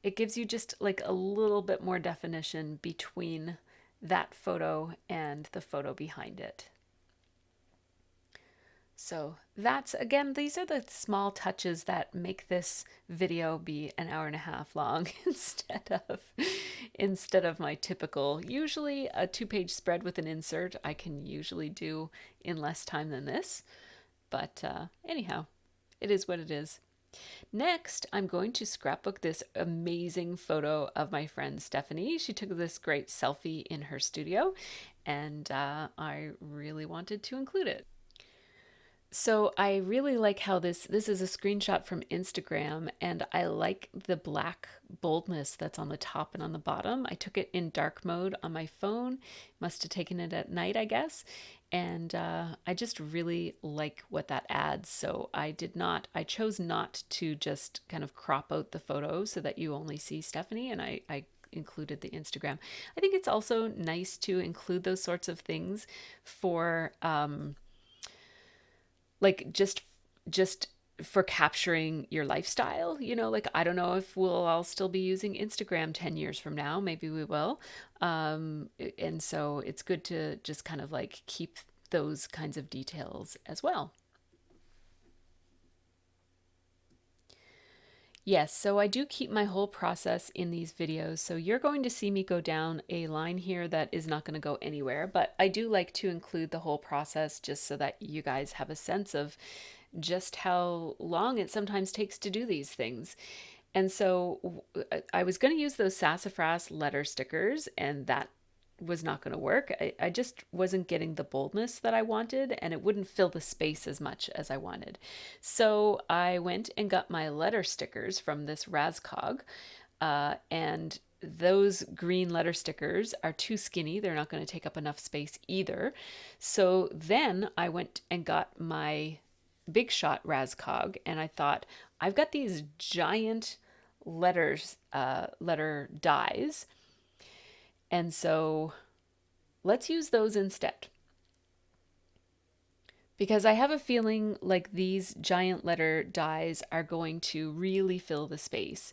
it gives you just like a little bit more definition between that photo and the photo behind it. So that's, again, these are the small touches that make this video be an hour and a half long instead of my typical, usually a 2-page spread with an insert I can usually do in less time than this. But anyhow, it is what it is. Next, I'm going to scrapbook this amazing photo of my friend Stephanie. She took this great selfie in her studio, and I really wanted to include it. So I really like how this is a screenshot from Instagram, and I like the black boldness that's on the top and on the bottom. I took it in dark mode on my phone. Must have taken it at night, I guess. And I just really like what that adds. So I chose not to just kind of crop out the photo so that you only see Stephanie, and I included the Instagram. I think it's also nice to include those sorts of things for like just for capturing your lifestyle. Like, I don't know if we'll all still be using Instagram 10 years from now. Maybe we will. And so it's good to just kind of like keep those kinds of details as well. Yes, so I do keep my whole process in these videos. So you're going to see me go down a line here that is not going to go anywhere, but I do like to include the whole process just so that you guys have a sense of just how long it sometimes takes to do these things. And so I was going to use those sassafras letter stickers, and that was not going to work. I just wasn't getting the boldness that I wanted, and it wouldn't fill the space as much as I wanted. So I went and got my letter stickers from this Rascog, and those green letter stickers are too skinny. They're not going to take up enough space either. So then I went and got my Big Shot Rascog, and I thought, I've got these giant letter dies, and so let's use those instead. Because I have a feeling like these giant letter dies are going to really fill the space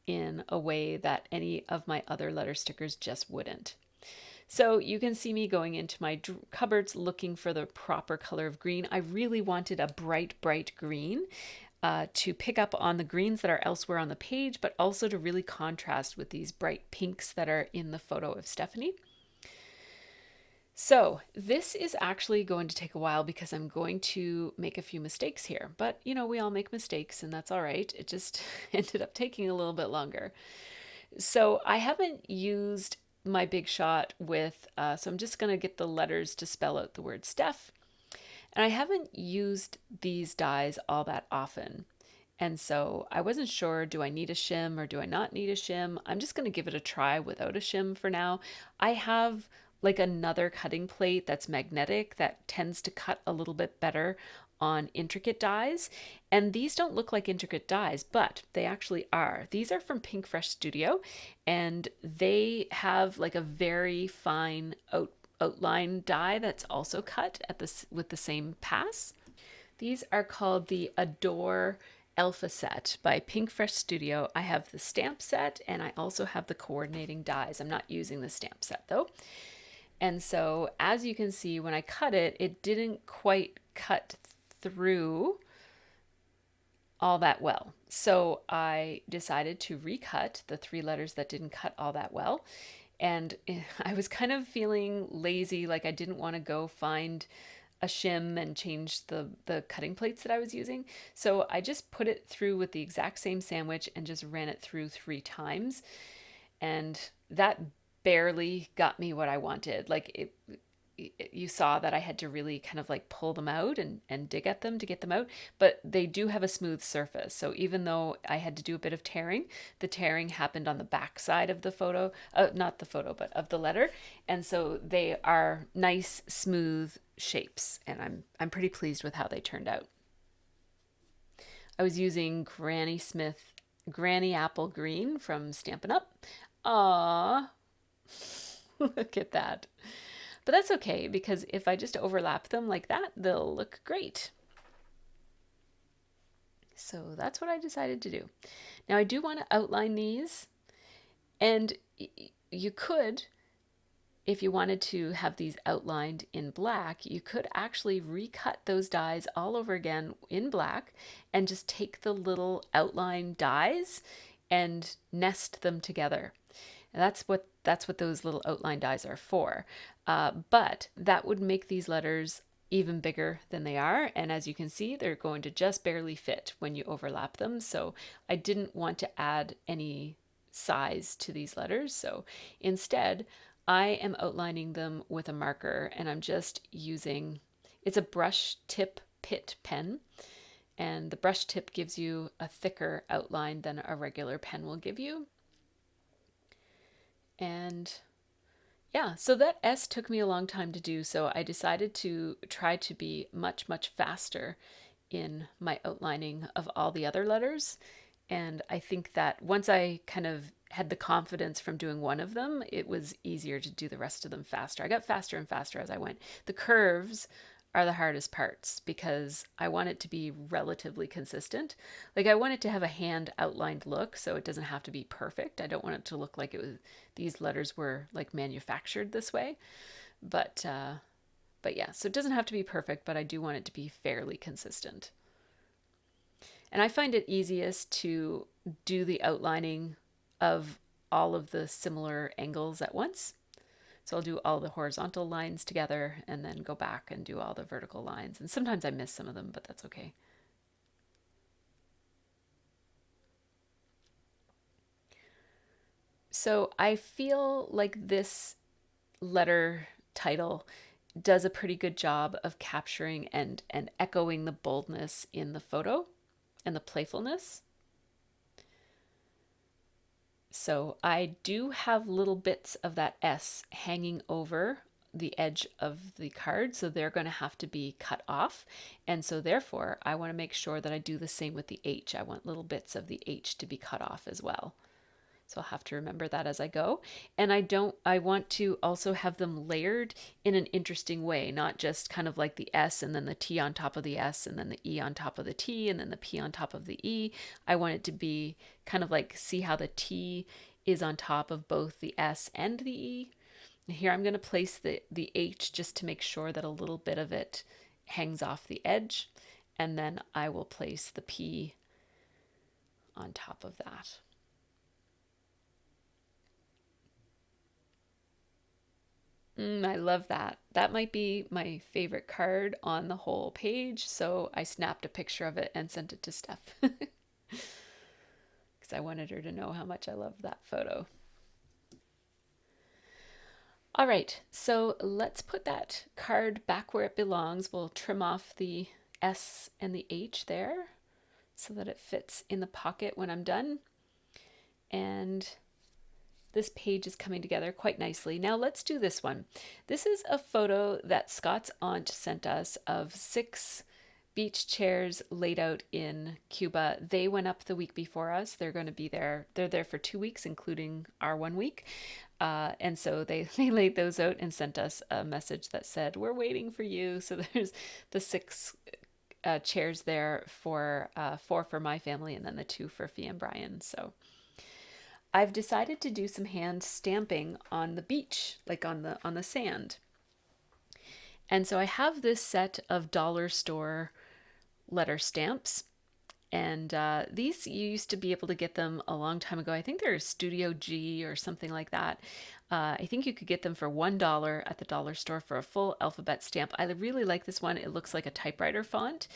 in a way that any of my other letter stickers just wouldn't. So you can see me going into my cupboards looking for the proper color of green. I really wanted a bright, bright green to pick up on the greens that are elsewhere on the page, but also to really contrast with these bright pinks that are in the photo of Stephanie. So this is actually going to take a while because I'm going to make a few mistakes here. But we all make mistakes, and that's all right. It just ended up taking a little bit longer. So I haven't used my Big Shot with, so I'm just going to get the letters to spell out the word Steph. And I haven't used these dies all that often. And so I wasn't sure, do I need a shim or do I not need a shim? I'm just going to give it a try without a shim for now. I have like another cutting plate that's magnetic that tends to cut a little bit better on intricate dies. And these don't look like intricate dies, but they actually are. These are from Pink Fresh Studio, and they have like a very fine outline die that's also cut at this with the same pass. These are called the Adore Alpha set by Pink Fresh Studio. I have the stamp set, and I also have the coordinating dies. I'm not using the stamp set though. And so as you can see, when I cut it, it didn't quite cut through all that well. So I decided to recut the 3 letters that didn't cut all that well. And I was kind of feeling lazy, like I didn't want to go find a shim and change the cutting plates that I was using. So I just put it through with the exact same sandwich and just ran it through 3 times. And that barely got me what I wanted. Like you saw that I had to really kind of like pull them out and dig at them to get them out, but they do have a smooth surface. So even though I had to do a bit of tearing, the tearing happened on the back side of the photo, not the photo, but of the letter. And so they are nice, smooth shapes, and I'm pretty pleased with how they turned out. I was using Granny Smith Granny Apple Green from Stampin' Up. Aww, look at that. But that's okay, because if I just overlap them like that, they'll look great. So that's what I decided to do. Now I do want to outline these, and you could, if you wanted to have these outlined in black, you could actually recut those dies all over again in black and just take the little outline dies and nest them together. And that's what those little outline dies are for. But that would make these letters even bigger than they are. And as you can see, they're going to just barely fit when you overlap them. So I didn't want to add any size to these letters. So instead, I am outlining them with a marker, and I'm just using, it's a brush tip Pitt pen, and the brush tip gives you a thicker outline than a regular pen will give you. And yeah, so that S took me a long time to do, so I decided to try to be much, much faster in my outlining of all the other letters. And I think that once I kind of had the confidence from doing one of them, it was easier to do the rest of them faster. I got faster and faster as I went. The curves are the hardest parts because I want it to be relatively consistent. Like I want it to have a hand outlined look, so it doesn't have to be perfect. I don't want it to look like it was these letters were like manufactured this way. But yeah, so it doesn't have to be perfect, but I do want it to be fairly consistent. And I find it easiest to do the outlining of all of the similar angles at once. So I'll do all the horizontal lines together and then go back and do all the vertical lines. And sometimes I miss some of them, but that's okay. So I feel like this letter title does a pretty good job of capturing and echoing the boldness in the photo and the playfulness. So I do have little bits of that S hanging over the edge of the card, so they're going to have to be cut off. And so therefore, I want to make sure that I do the same with the H. I want little bits of the H to be cut off as well. So I'll have to remember that as I go. And I want to also have them layered in an interesting way, not just kind of like the S and then the T on top of the S and then the E on top of the T and then the P on top of the E. I want it to be kind of like, see how the T is on top of both the S and the E. And here I'm going to place the H just to make sure that a little bit of it hangs off the edge. And then I will place the P on top of that. I love that. That might be my favorite card on the whole page, so I snapped a picture of it and sent it to Steph because I wanted her to know how much I love that photo. All right, so let's put that card back where it belongs. We'll trim off the S and the H there so that it fits in the pocket when I'm done. And this page is coming together quite nicely. Now let's do this one. This is a photo that Scott's aunt sent us of 6 beach chairs laid out in Cuba. They went up the week before us. They're going to be there. They're there for 2 weeks, including our 1 week. And so they laid those out and sent us a message that said, "We're waiting for you." So there's the 6 chairs there for 4 for my family and then the 2 for Fee and Brian. So I've decided to do some hand stamping on the beach, like on the sand. And so I have this set of dollar store letter stamps. And these, you used to be able to get them a long time ago. I think they're Studio G or something like that. I think you could get them for $1 at the dollar store for a full alphabet stamp. I really like this one. It looks like a typewriter font.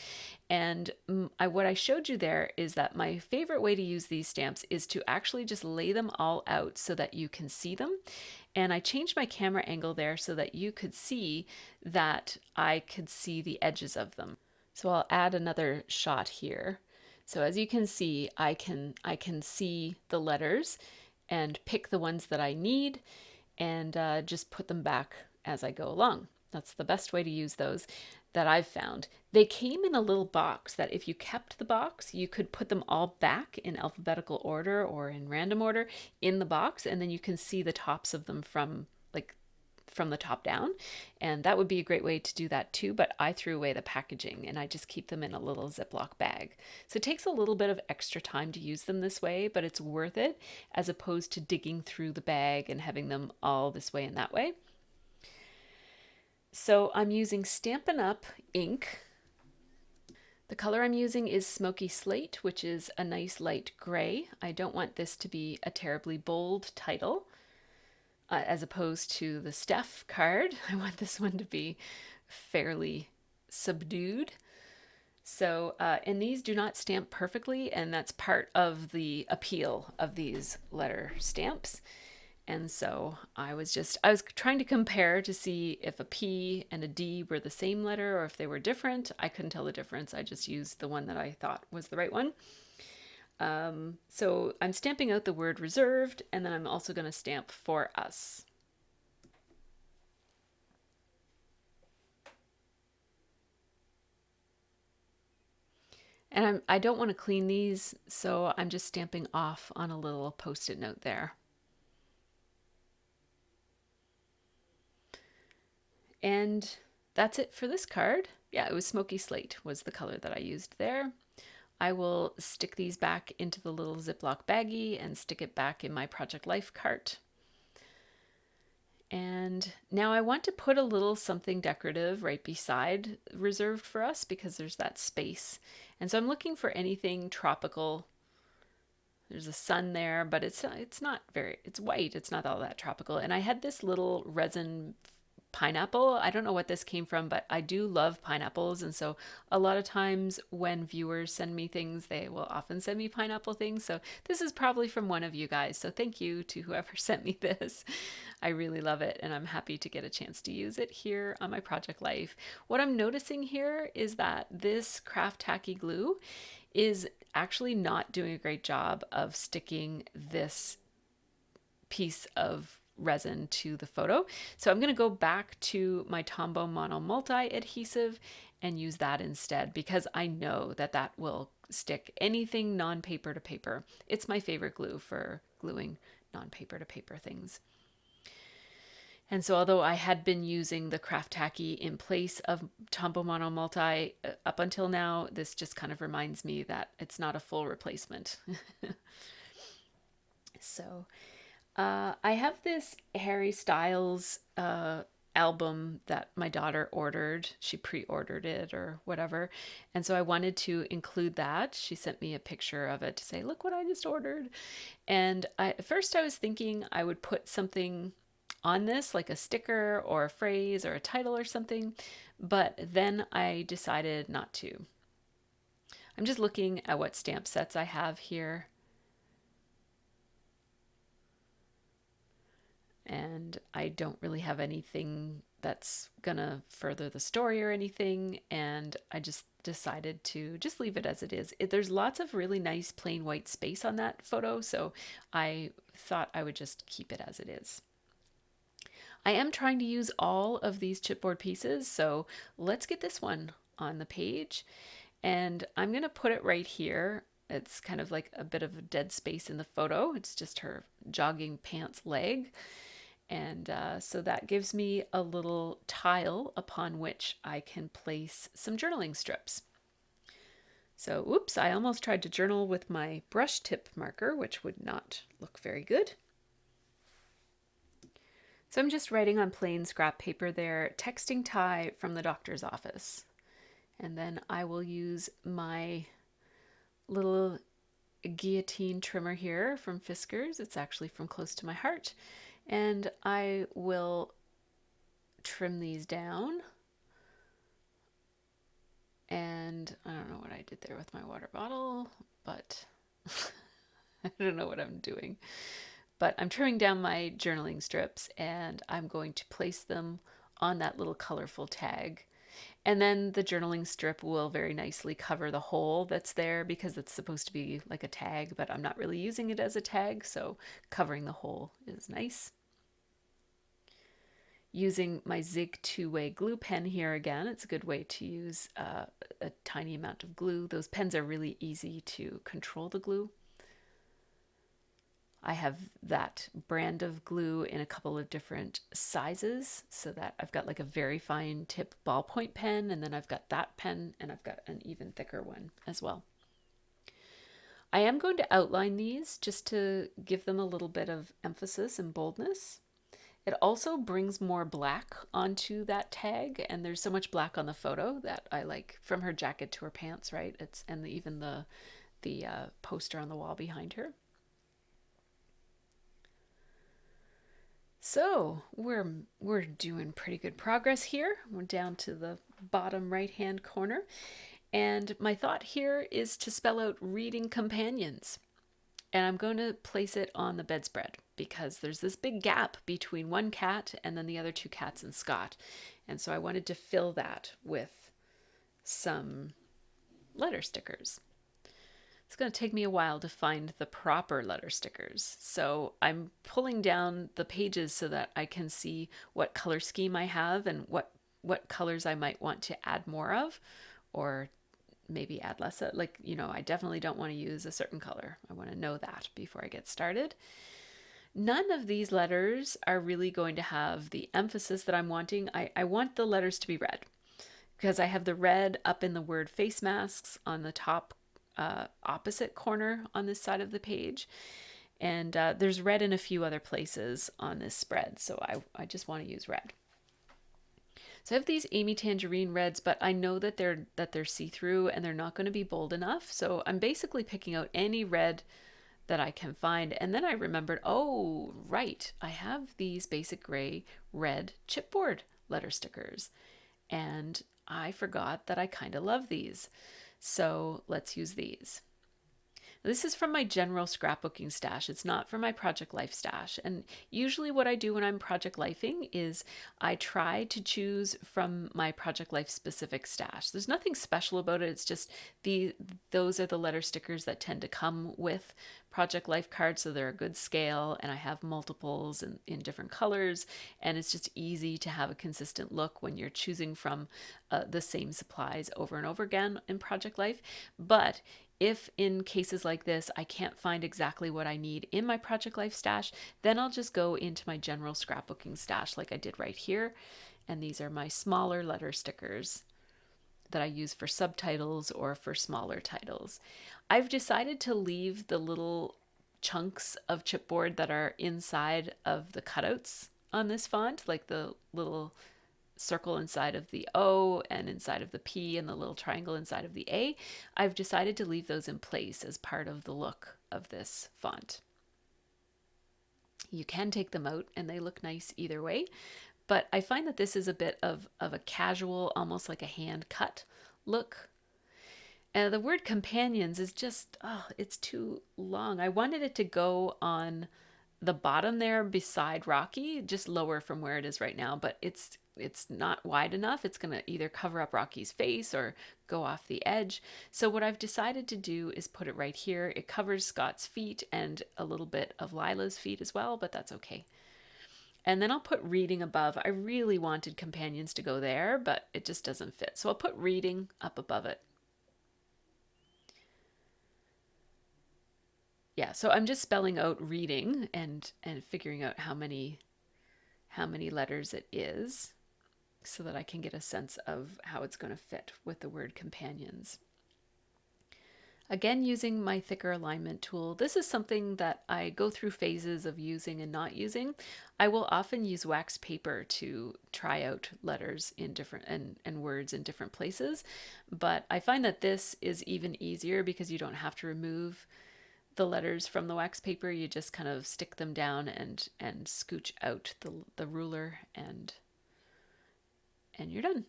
And what I showed you there is that my favorite way to use these stamps is to actually just lay them all out so that you can see them. And I changed my camera angle there so that you could see that I could see the edges of them. So I'll add another shot here. So as you can see, I can see the letters and pick the ones that I need and just put them back as I go along. That's the best way to use those that I've found. They came in a little box that if you kept the box, you could put them all back in alphabetical order or in random order in the box, and then you can see the tops of them from the top down, and that would be a great way to do that too, but I threw away the packaging and I just keep them in a little Ziploc bag. So it takes a little bit of extra time to use them this way, but it's worth it as opposed to digging through the bag and having them all this way and that way. So I'm using Stampin' Up Ink. The color I'm using is Smoky Slate, which is a nice light gray. I don't want this to be a terribly bold title. As opposed to the Steph card. I want this one to be fairly subdued. So, and these do not stamp perfectly, and that's part of the appeal of these letter stamps. And so I was trying to compare to see if a P and a D were the same letter or if they were different. I couldn't tell the difference. I just used the one that I thought was the right one. So I'm stamping out the word reserved, and then I'm also going to stamp for us. And I don't want to clean these, so I'm just stamping off on a little post-it note there. And that's it for this card. Yeah, it was Smoky Slate was the color that I used there. I will stick these back into the little Ziploc baggie and stick it back in my Project Life cart. And now I want to put a little something decorative right beside reserved for us because there's that space. And so I'm looking for anything tropical. There's a sun there, but it's white. It's not all that tropical. And I had this little resin pineapple. I don't know what this came from, but I do love pineapples. And so a lot of times when viewers send me things, they will often send me pineapple things. So this is probably from one of you guys. So thank you to whoever sent me this. I really love it. And I'm happy to get a chance to use it here on my Project Life. What I'm noticing here is that this craft tacky glue is actually not doing a great job of sticking this piece of resin to the photo. So I'm going to go back to my Tombow Mono Multi adhesive and use that instead because I know that that will stick anything non-paper to paper. It's my favorite glue for gluing non-paper to paper things. And so although I had been using the Craft Tacky in place of Tombow Mono Multi up until now, this just kind of reminds me that it's not a full replacement. So I have this Harry Styles album that my daughter ordered. She pre-ordered it or whatever. And so I wanted to include that. She sent me a picture of it to say, look what I just ordered. And at first I was thinking I would put something on this, like a sticker or a phrase or a title or something. But then I decided not to. I'm just looking at what stamp sets I have here. And I don't really have anything that's gonna further the story or anything, and I just decided to just leave it as it is. There's lots of really nice plain white space on that photo, so I thought I would just keep it as it is. I am trying to use all of these chipboard pieces, so let's get this one on the page, and I'm gonna put it right here. It's kind of like a bit of a dead space in the photo. It's just her jogging pants leg. And so that gives me a little tile upon which I can place some journaling strips. So, oops, I almost tried to journal with my brush tip marker, which would not look very good. So I'm just writing on plain scrap paper there, texting Ty from the doctor's office. And then I will use my little guillotine trimmer here from Fiskars. It's actually from Close to My Heart. And I will trim these down. And I don't know what I did there with my water bottle, but I don't know what I'm doing. But I'm trimming down my journaling strips and I'm going to place them on that little colorful tag. And then the journaling strip will very nicely cover the hole that's there because it's supposed to be like a tag, but I'm not really using it as a tag, so covering the hole is nice. Using my Zig two-way glue pen here again, it's a good way to use a tiny amount of glue. Those pens are really easy to control the glue. I have that brand of glue in a couple of different sizes so that I've got like a very fine tip ballpoint pen, and then I've got that pen, and I've got an even thicker one as well. I am going to outline these just to give them a little bit of emphasis and boldness. It also brings more black onto that tag, and there's so much black on the photo that I like, from her jacket to her pants, right? Even the poster on the wall behind her. So we're doing pretty good progress here. We're down to the bottom right-hand corner. And my thought here is to spell out reading companions. and I'm going to place it on the bedspread because there's this big gap between one cat and then the other two cats and Scott. And so I wanted to fill that with some letter stickers. It's going to take me a while to find the proper letter stickers. So I'm pulling down the pages so that I can see what color scheme I have and what colors I might want to add more of, or maybe add less. Like, I definitely don't want to use a certain color. I want to know that before I get started. None of these letters are really going to have the emphasis that I'm wanting. I want the letters to be red because I have the red up in the word face masks on the top opposite corner on this side of the page. And there's red in a few other places on this spread, so I just want to use red. So I have these Amy Tangerine reds, but I know that they're see-through and they're not going to be bold enough. So I'm basically picking out any red that I can find. And then I remembered, oh, right, I have these basic gray red chipboard letter stickers. And I forgot that I kind of love these. So let's use these. This is from my general scrapbooking stash. It's not from my Project Life stash. And usually what I do when I'm Project Lifing is I try to choose from my Project Life specific stash. There's nothing special about it. It's just those are the letter stickers that tend to come with Project Life cards, so they're a good scale, and I have multiples in different colors, and it's just easy to have a consistent look when you're choosing from the same supplies over and over again in Project Life. But if in cases like this, I can't find exactly what I need in my Project Life stash, then I'll just go into my general scrapbooking stash like I did right here. And these are my smaller letter stickers that I use for subtitles or for smaller titles. I've decided to leave the little chunks of chipboard that are inside of the cutouts on this font, like the little circle inside of the O and inside of the P and the little triangle inside of the A. I've decided to leave those in place as part of the look of this font. You can take them out and they look nice either way, but I find that this is a bit of a casual, almost like a hand cut look. And the word companions is just, it's too long. I wanted it to go on the bottom there beside Rocky, just lower from where it is right now, but it's not wide enough. It's going to either cover up Rocky's face or go off the edge. So what I've decided to do is put it right here. It covers Scott's feet and a little bit of Lila's feet as well, but that's okay. And then I'll put reading above. I really wanted companions to go there, but it just doesn't fit. So I'll put reading up above it. Yeah, so I'm just spelling out reading and figuring out how many letters it is so that I can get a sense of how it's going to fit with the word companions. Again, using my thicker alignment tool. This is something that I go through phases of using and not using. I will often use wax paper to try out letters in different and words in different places, but I find that this is even easier because you don't have to remove the letters from the wax paper. You just kind of stick them down and scooch out the ruler and you're done.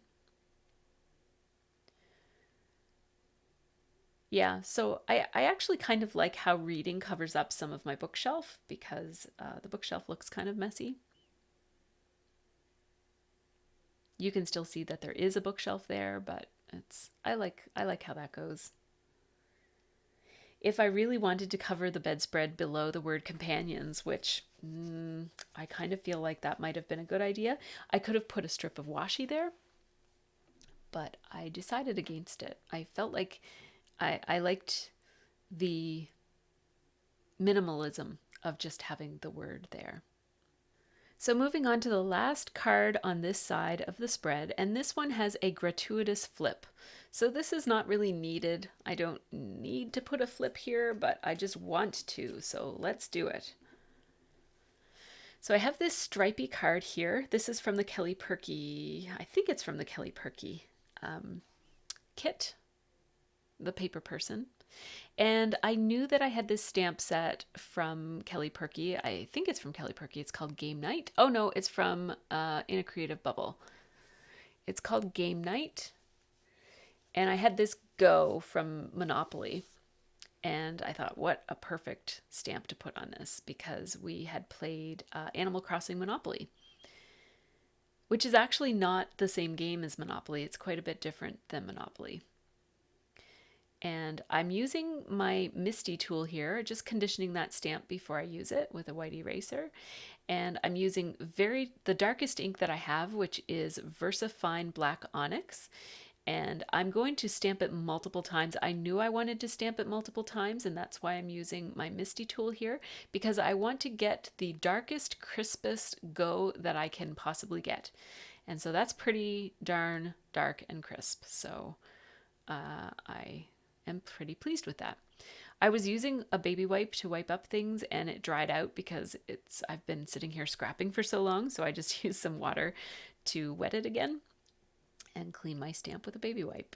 Yeah, so I actually kind of like how reading covers up some of my bookshelf because the bookshelf looks kind of messy. You can still see that there is a bookshelf there, but I like how that goes. If I really wanted to cover the bedspread below the word companions, which I kind of feel like that might have been a good idea, I could have put a strip of washi there, but I decided against it. I felt like I liked the minimalism of just having the word there. So moving on to the last card on this side of the spread, and this one has a gratuitous flip. So this is not really needed. I don't need to put a flip here, but I just want to, so let's do it. So I have this stripy card here. This is from the Kelly Perky, I think it's from the Kelly Perky kit, the paper person. And I knew that I had this stamp set from Kelly Perky. I think it's from Kelly Perky. It's called Game Night. Oh no, it's from In a Creative Bubble. It's called Game Night. And I had this Go from Monopoly. And I thought, what a perfect stamp to put on this, because we had played Animal Crossing Monopoly, which is actually not the same game as Monopoly. It's quite a bit different than Monopoly. And I'm using my Misty tool here, just conditioning that stamp before I use it with a white eraser. And I'm using the darkest ink that I have, which is VersaFine Black Onyx. And I'm going to stamp it multiple times. I knew I wanted to stamp it multiple times, and that's why I'm using my Misty tool here, because I want to get the darkest, crispest go that I can possibly get. And so that's pretty darn dark and crisp. So I am pretty pleased with that. I was using a baby wipe to wipe up things, and it dried out because I've been sitting here scrapping for so long, so I just used some water to wet it again and clean my stamp with a baby wipe.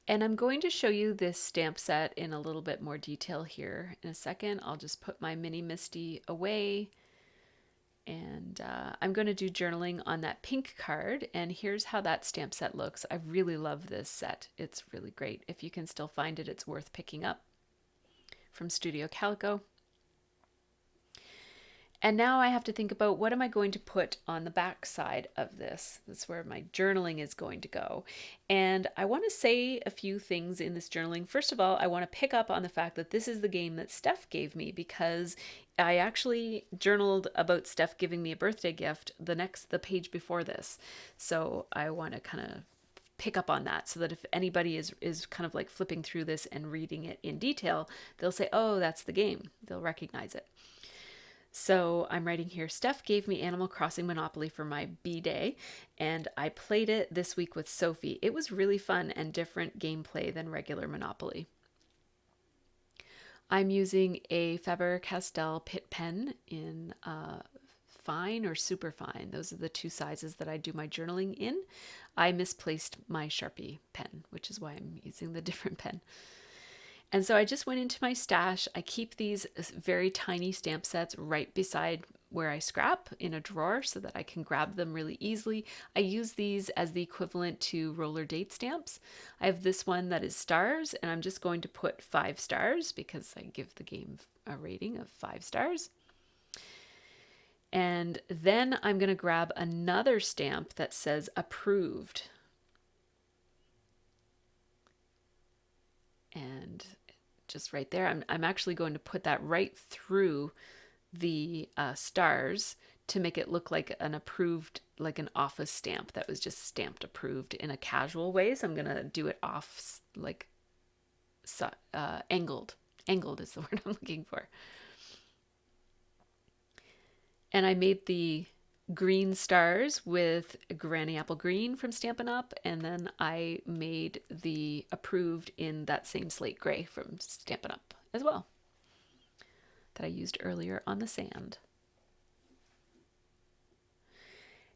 And I'm going to show you this stamp set in a little bit more detail here in a second. I'll just put my mini Misty away, and I'm going to do journaling on that pink card, and here's how that stamp set looks. I really love this set. It's really great. If you can still find it, it's worth picking up, from Studio Calico. And now I have to think about, what am I going to put on the back side of this? That's where my journaling is going to go. And I want to say a few things in this journaling. First of all, I want to pick up on the fact that this is the game that Steph gave me, because I actually journaled about Steph giving me a birthday gift the page before this. So I want to kind of pick up on that, so that if anybody is kind of like flipping through this and reading it in detail, they'll say, oh, that's the game. They'll recognize it. So I'm writing here, Steph gave me Animal Crossing Monopoly for my B-Day, and I played it this week with Sophie. It was really fun and different gameplay than regular Monopoly. I'm using a Faber-Castell Pitt pen in fine or super fine. Those are the two sizes that I do my journaling in. I misplaced my Sharpie pen, which is why I'm using the different pen. And so I just went into my stash. I keep these very tiny stamp sets right beside where I scrap in a drawer so that I can grab them really easily. I use these as the equivalent to roller date stamps. I have this one that is stars, and I'm just going to put 5 stars because I give the game a rating of 5 stars. And then I'm going to grab another stamp that says approved. And just right there, I'm actually going to put that right through the stars to make it look like an approved, like an office stamp that was just stamped approved in a casual way. So I'm going to do it off, like angled. Angled is the word I'm looking for. And I made the green stars with Granny Apple Green from Stampin' Up, and then I made the approved in that same slate gray from Stampin' Up as well, that I used earlier on the sand.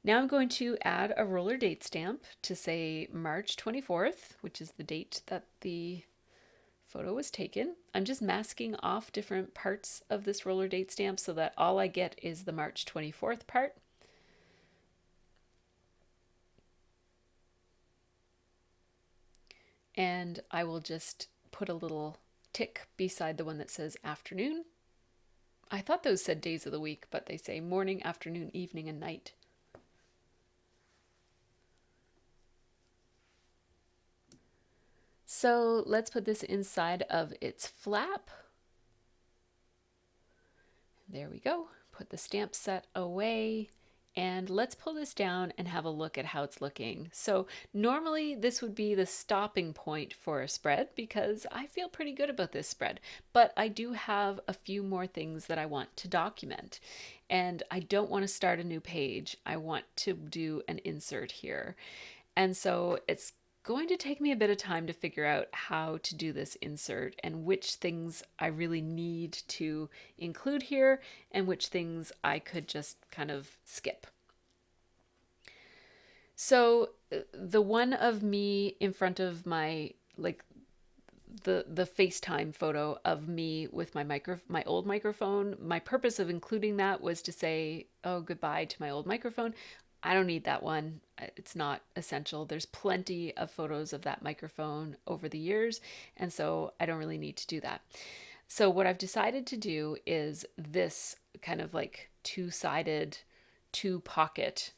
Now I'm going to add a roller date stamp to say March 24th, which is the date that the photo was taken. I'm just masking off different parts of this roller date stamp so that all I get is the March 24th part. And I will just put a little tick beside the one that says afternoon. I thought those said days of the week, but they say morning, afternoon, evening, and night. So let's put this inside of its flap. There we go. Put the stamp set away. And let's pull this down and have a look at how it's looking. So normally this would be the stopping point for a spread because I feel pretty good about this spread, but I do have a few more things that I want to document, and I don't want to start a new page. I want to do an insert here. And so it's going to take me a bit of time to figure out how to do this insert and which things I really need to include here and which things I could just kind of skip. So the one of me in front of my, like the FaceTime photo of me with my old microphone, my purpose of including that was to say, oh, goodbye to my old microphone. I don't need that one. It's not essential. There's plenty of photos of that microphone over the years, and so I don't really need to do that. So what I've decided to do is this kind of like two-sided, two-pocket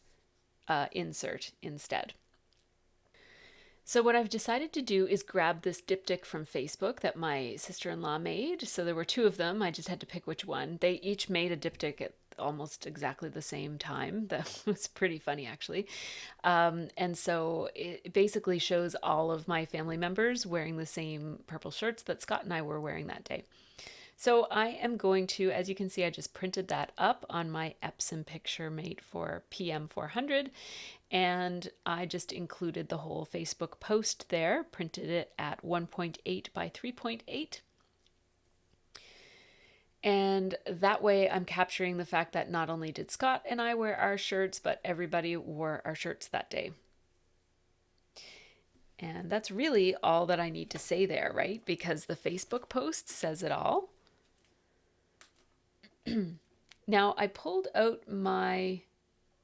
insert instead. So what I've decided to do is grab this diptych from Facebook that my sister-in-law made. So there were two of them. I just had to pick which one. They each made a diptych at almost exactly the same time. That was pretty funny, actually. And so it basically shows all of my family members wearing the same purple shirts that Scott and I were wearing that day. So I am going to, as you can see, I just printed that up on my Epson picture mate for PM400, and I just included the whole Facebook post there, printed it at 1.8 by 3.8. And that way I'm capturing the fact that not only did Scott and I wear our shirts, but everybody wore our shirts that day. And that's really all that I need to say there, right? Because the Facebook post says it all. Now, I pulled out my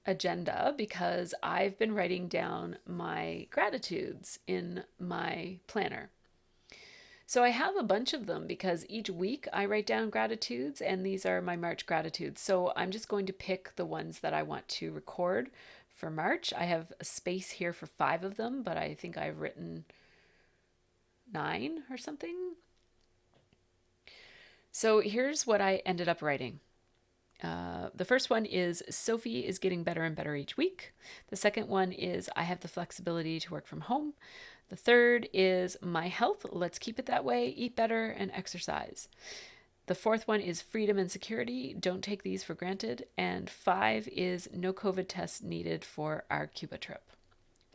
agenda because I've been writing down my gratitudes in my planner. So I have a bunch of them because each week I write down gratitudes, and these are my March gratitudes. So I'm just going to pick the ones that I want to record for March. I have a space here for 5 of them, but I think I've written 9 or something. So here's what I ended up writing. The first one is Sophie is getting better and better each week. The second one is I have the flexibility to work from home. The third is my health. Let's keep it that way. Eat better and exercise. The fourth one is freedom and security. Don't take these for granted. And 5 is no COVID tests needed for our Cuba trip,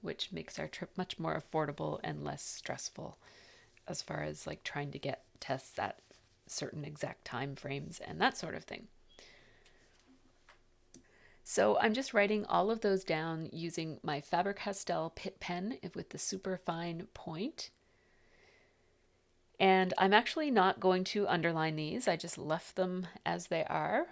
which makes our trip much more affordable and less stressful as far as like trying to get tests at certain exact time frames and that sort of thing. So I'm just writing all of those down using my Faber-Castell Pitt pen with the super fine point. And I'm actually not going to underline these. I just left them as they are.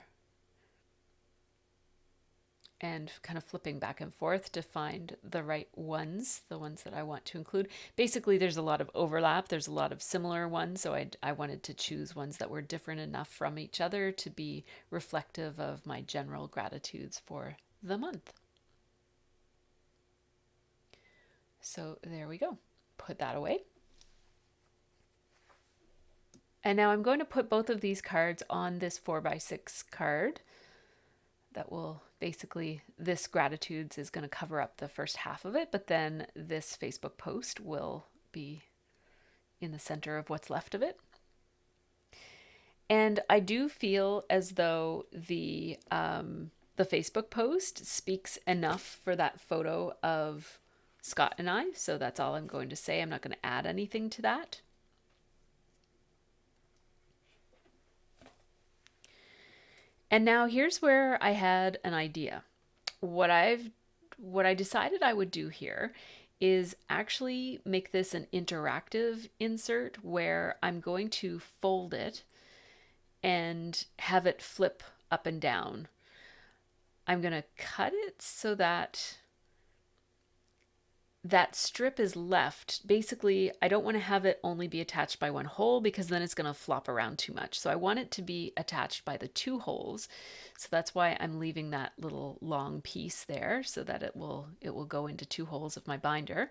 And kind of flipping back and forth to find the right ones, the ones that I want to include. Basically, there's a lot of overlap. There's a lot of similar ones, so I wanted to choose ones that were different enough from each other to be reflective of my general gratitudes for the month. So there we go. Put that away. And now I'm going to put both of these cards on this 4x6 card that will basically, this gratitudes is going to cover up the first half of it, but then this Facebook post will be in the center of what's left of it. And I do feel as though the Facebook post speaks enough for that photo of Scott and I, so that's all I'm going to say. I'm not going to add anything to that. And now here's where I had an idea. What I decided I would do here is actually make this an interactive insert where I'm going to fold it and have it flip up and down. I'm going to cut it so that that strip is left. Basically, I don't want to have it only be attached by one hole because then it's going to flop around too much. So I want it to be attached by the 2 holes. So that's why I'm leaving that little long piece there so that it will go into 2 holes of my binder.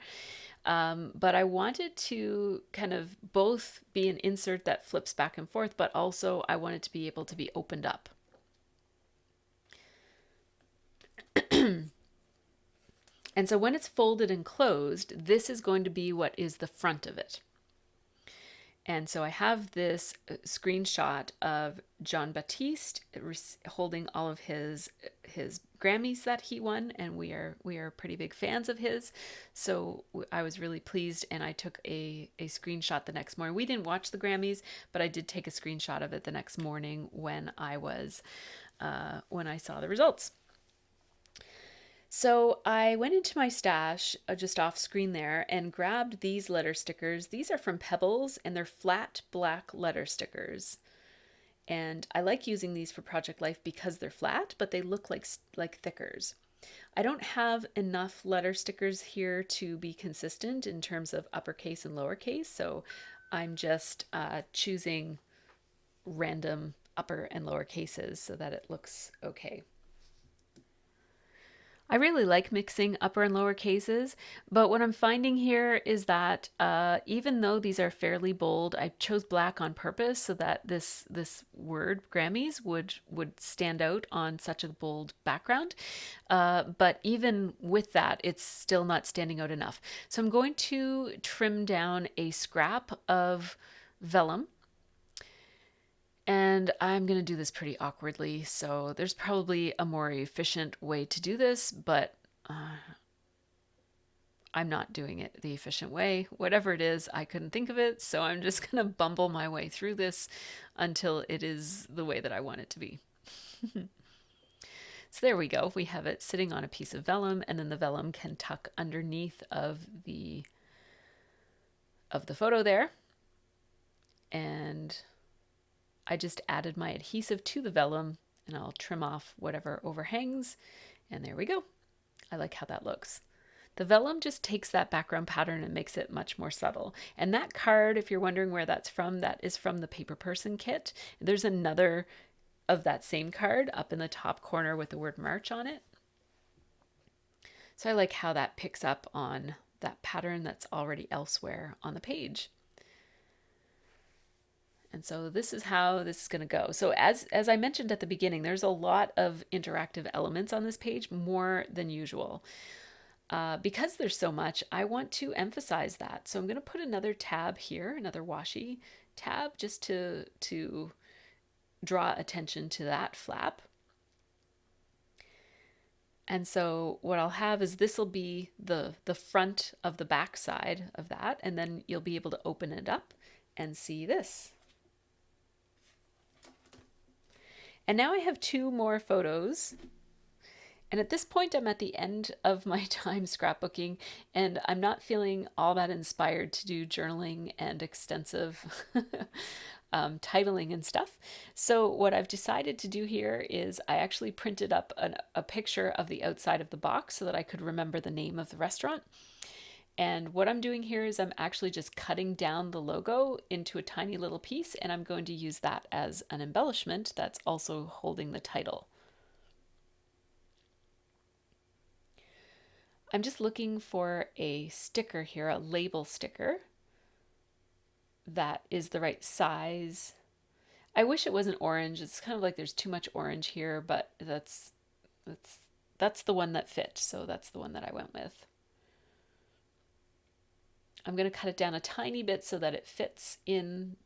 But I wanted to kind of both be an insert that flips back and forth, but also I want it to be able to be opened up. And so when it's folded and closed, this is going to be what is the front of it. And so I have this screenshot of John Baptiste holding all of his Grammys that he won, and we are pretty big fans of his. So I was really pleased, and I took a screenshot the next morning. We didn't watch the Grammys, but I did take a screenshot of it the next morning when I saw the results. So I went into my stash just off screen there and grabbed these letter stickers. These are from Pebbles, and they're flat black letter stickers. And I like using these for Project Life because they're flat, but they look like thickers. I don't have enough letter stickers here to be consistent in terms of uppercase and lowercase, so I'm just choosing random upper and lower cases so that it looks okay. I really like mixing upper and lower cases, but what I'm finding here is that even though these are fairly bold, I chose black on purpose so that this word Grammys would stand out on such a bold background. But even with that, it's still not standing out enough. So I'm going to trim down a scrap of vellum. And I'm going to do this pretty awkwardly, so there's probably a more efficient way to do this, but I'm not doing it the efficient way. Whatever it is, I couldn't think of it, so I'm just going to bumble my way through this until it is the way that I want it to be. So there we go. We have it sitting on a piece of vellum, and then the vellum can tuck underneath of the photo there. And I just added my adhesive to the vellum, and I'll trim off whatever overhangs, and there we go. I like how that looks. The vellum just takes that background pattern and makes it much more subtle. And that card, if you're wondering where that's from, that is from the Paper Person kit. There's another of that same card up in the top corner with the word March on it. So I like how that picks up on that pattern that's already elsewhere on the page. And so this is how this is going to go. So as I mentioned at the beginning, there's a lot of interactive elements on this page, more than usual. Because there's so much, I want to emphasize that. So I'm going to put another tab here, another washi tab, just to draw attention to that flap. And so what I'll have is this will be the front of the back side of that, and then you'll be able to open it up and see this. And now I have two more photos. And at this point, I'm at the end of my time scrapbooking, and I'm not feeling all that inspired to do journaling and extensive titling and stuff. So what I've decided to do here is I actually printed up a picture of the outside of the box so that I could remember the name of the restaurant. And what I'm doing here is I'm actually just cutting down the logo into a tiny little piece, and I'm going to use that as an embellishment that's also holding the title. I'm just looking for a sticker here, a label sticker that is the right size. I wish it wasn't orange. It's kind of like there's too much orange here, but that's the one that fit, so that's the one that I went with. I'm going to cut it down a tiny bit so that it fits in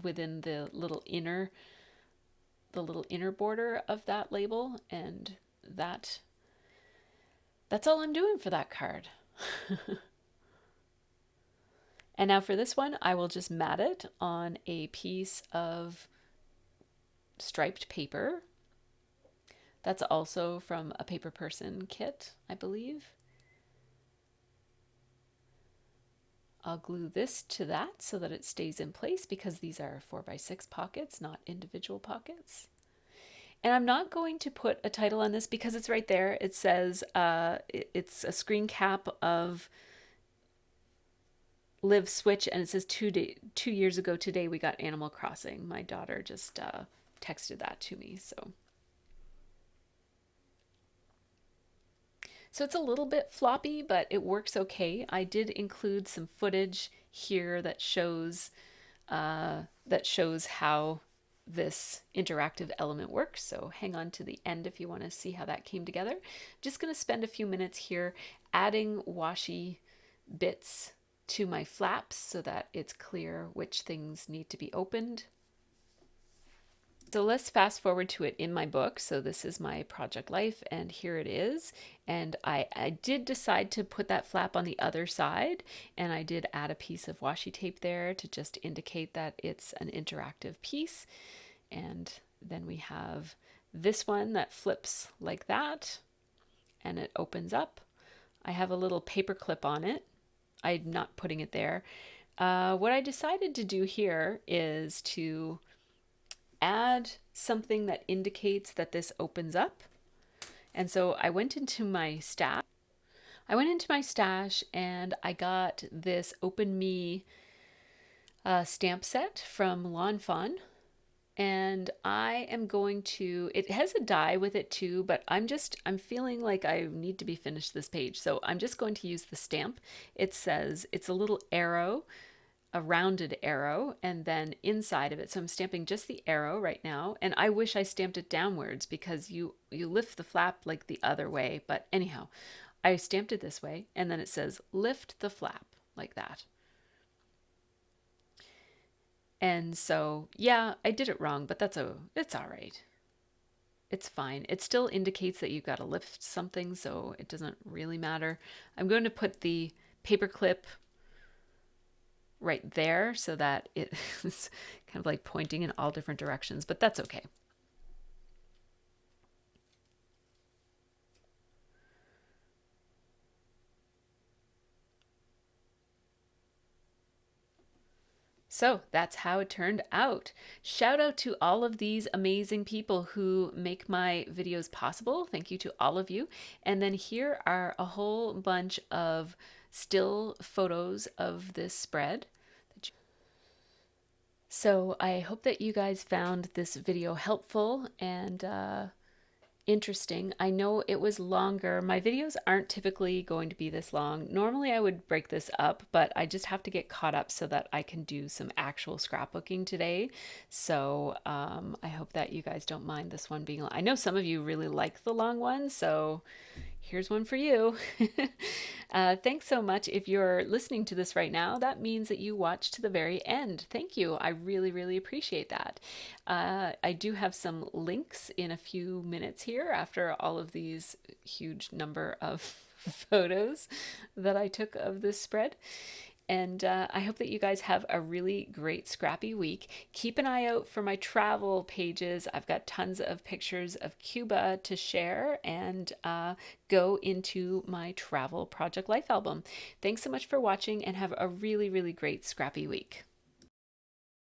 within the little inner border of that label, and that's all I'm doing for that card. And now for this one, I will just mat it on a piece of striped paper. That's also from a Paper Person kit, I believe. I'll glue this to that so that it stays in place because these are 4x6 pockets, not individual pockets. And I'm not going to put a title on this because it's right there. It says it's a screen cap of Live Switch, and it says 2 years ago today we got Animal Crossing. My daughter just texted that to me. So it's a little bit floppy, but it works okay. I did include some footage here that shows how this interactive element works. So hang on to the end if you want to see how that came together. I'm just going to spend a few minutes here adding washi bits to my flaps so that it's clear which things need to be opened. So let's fast forward to it in my book. So this is my project life, and here it is. And I did decide to put that flap on the other side, and I did add a piece of washi tape there to just indicate that it's an interactive piece. And then we have this one that flips like that, and it opens up. I have a little paper clip on it. I'm not putting it there. What I decided to do here is to add something that indicates that this opens up. And so I went into my stash. And I got this Open Me stamp set from Lawn Fawn. And I am going to, it has a die with it too, but I'm feeling like I need to be finished this page. So I'm just going to use the stamp. It says, it's a little arrow, a rounded arrow, and then inside of it. So I'm stamping just the arrow right now. And I wish I stamped it downwards because you lift the flap like the other way. But anyhow, I stamped it this way. And then it says, lift the flap like that. And so, yeah, I did it wrong, but it's all right. It's fine. It still indicates that you've got to lift something, so it doesn't really matter. I'm going to put the paper clip right there so that it's kind of like pointing in all different directions, but that's okay. So that's how it turned out. Shout out to all of these amazing people who make my videos possible. Thank you to all of you. And then here are a whole bunch of still photos of this spread. So I hope that you guys found this video helpful and interesting. I know it was longer. My videos aren't typically going to be this long. Normally I would break this up, but I just have to get caught up so that I can do some actual scrapbooking today. So I hope that you guys don't mind this one being long. I know some of you really like the long ones, so here's one for you. Thanks so much. If you're listening to this right now, that means that you watched to the very end. Thank you. I really, really appreciate that. I do have some links in a few minutes here after all of these huge number of photos that I took of this spread. And I hope that you guys have a really great scrappy week. Keep an eye out for my travel pages. I've got tons of pictures of Cuba to share, and go into my travel project life album. Thanks so much for watching and have a really, really great scrappy week.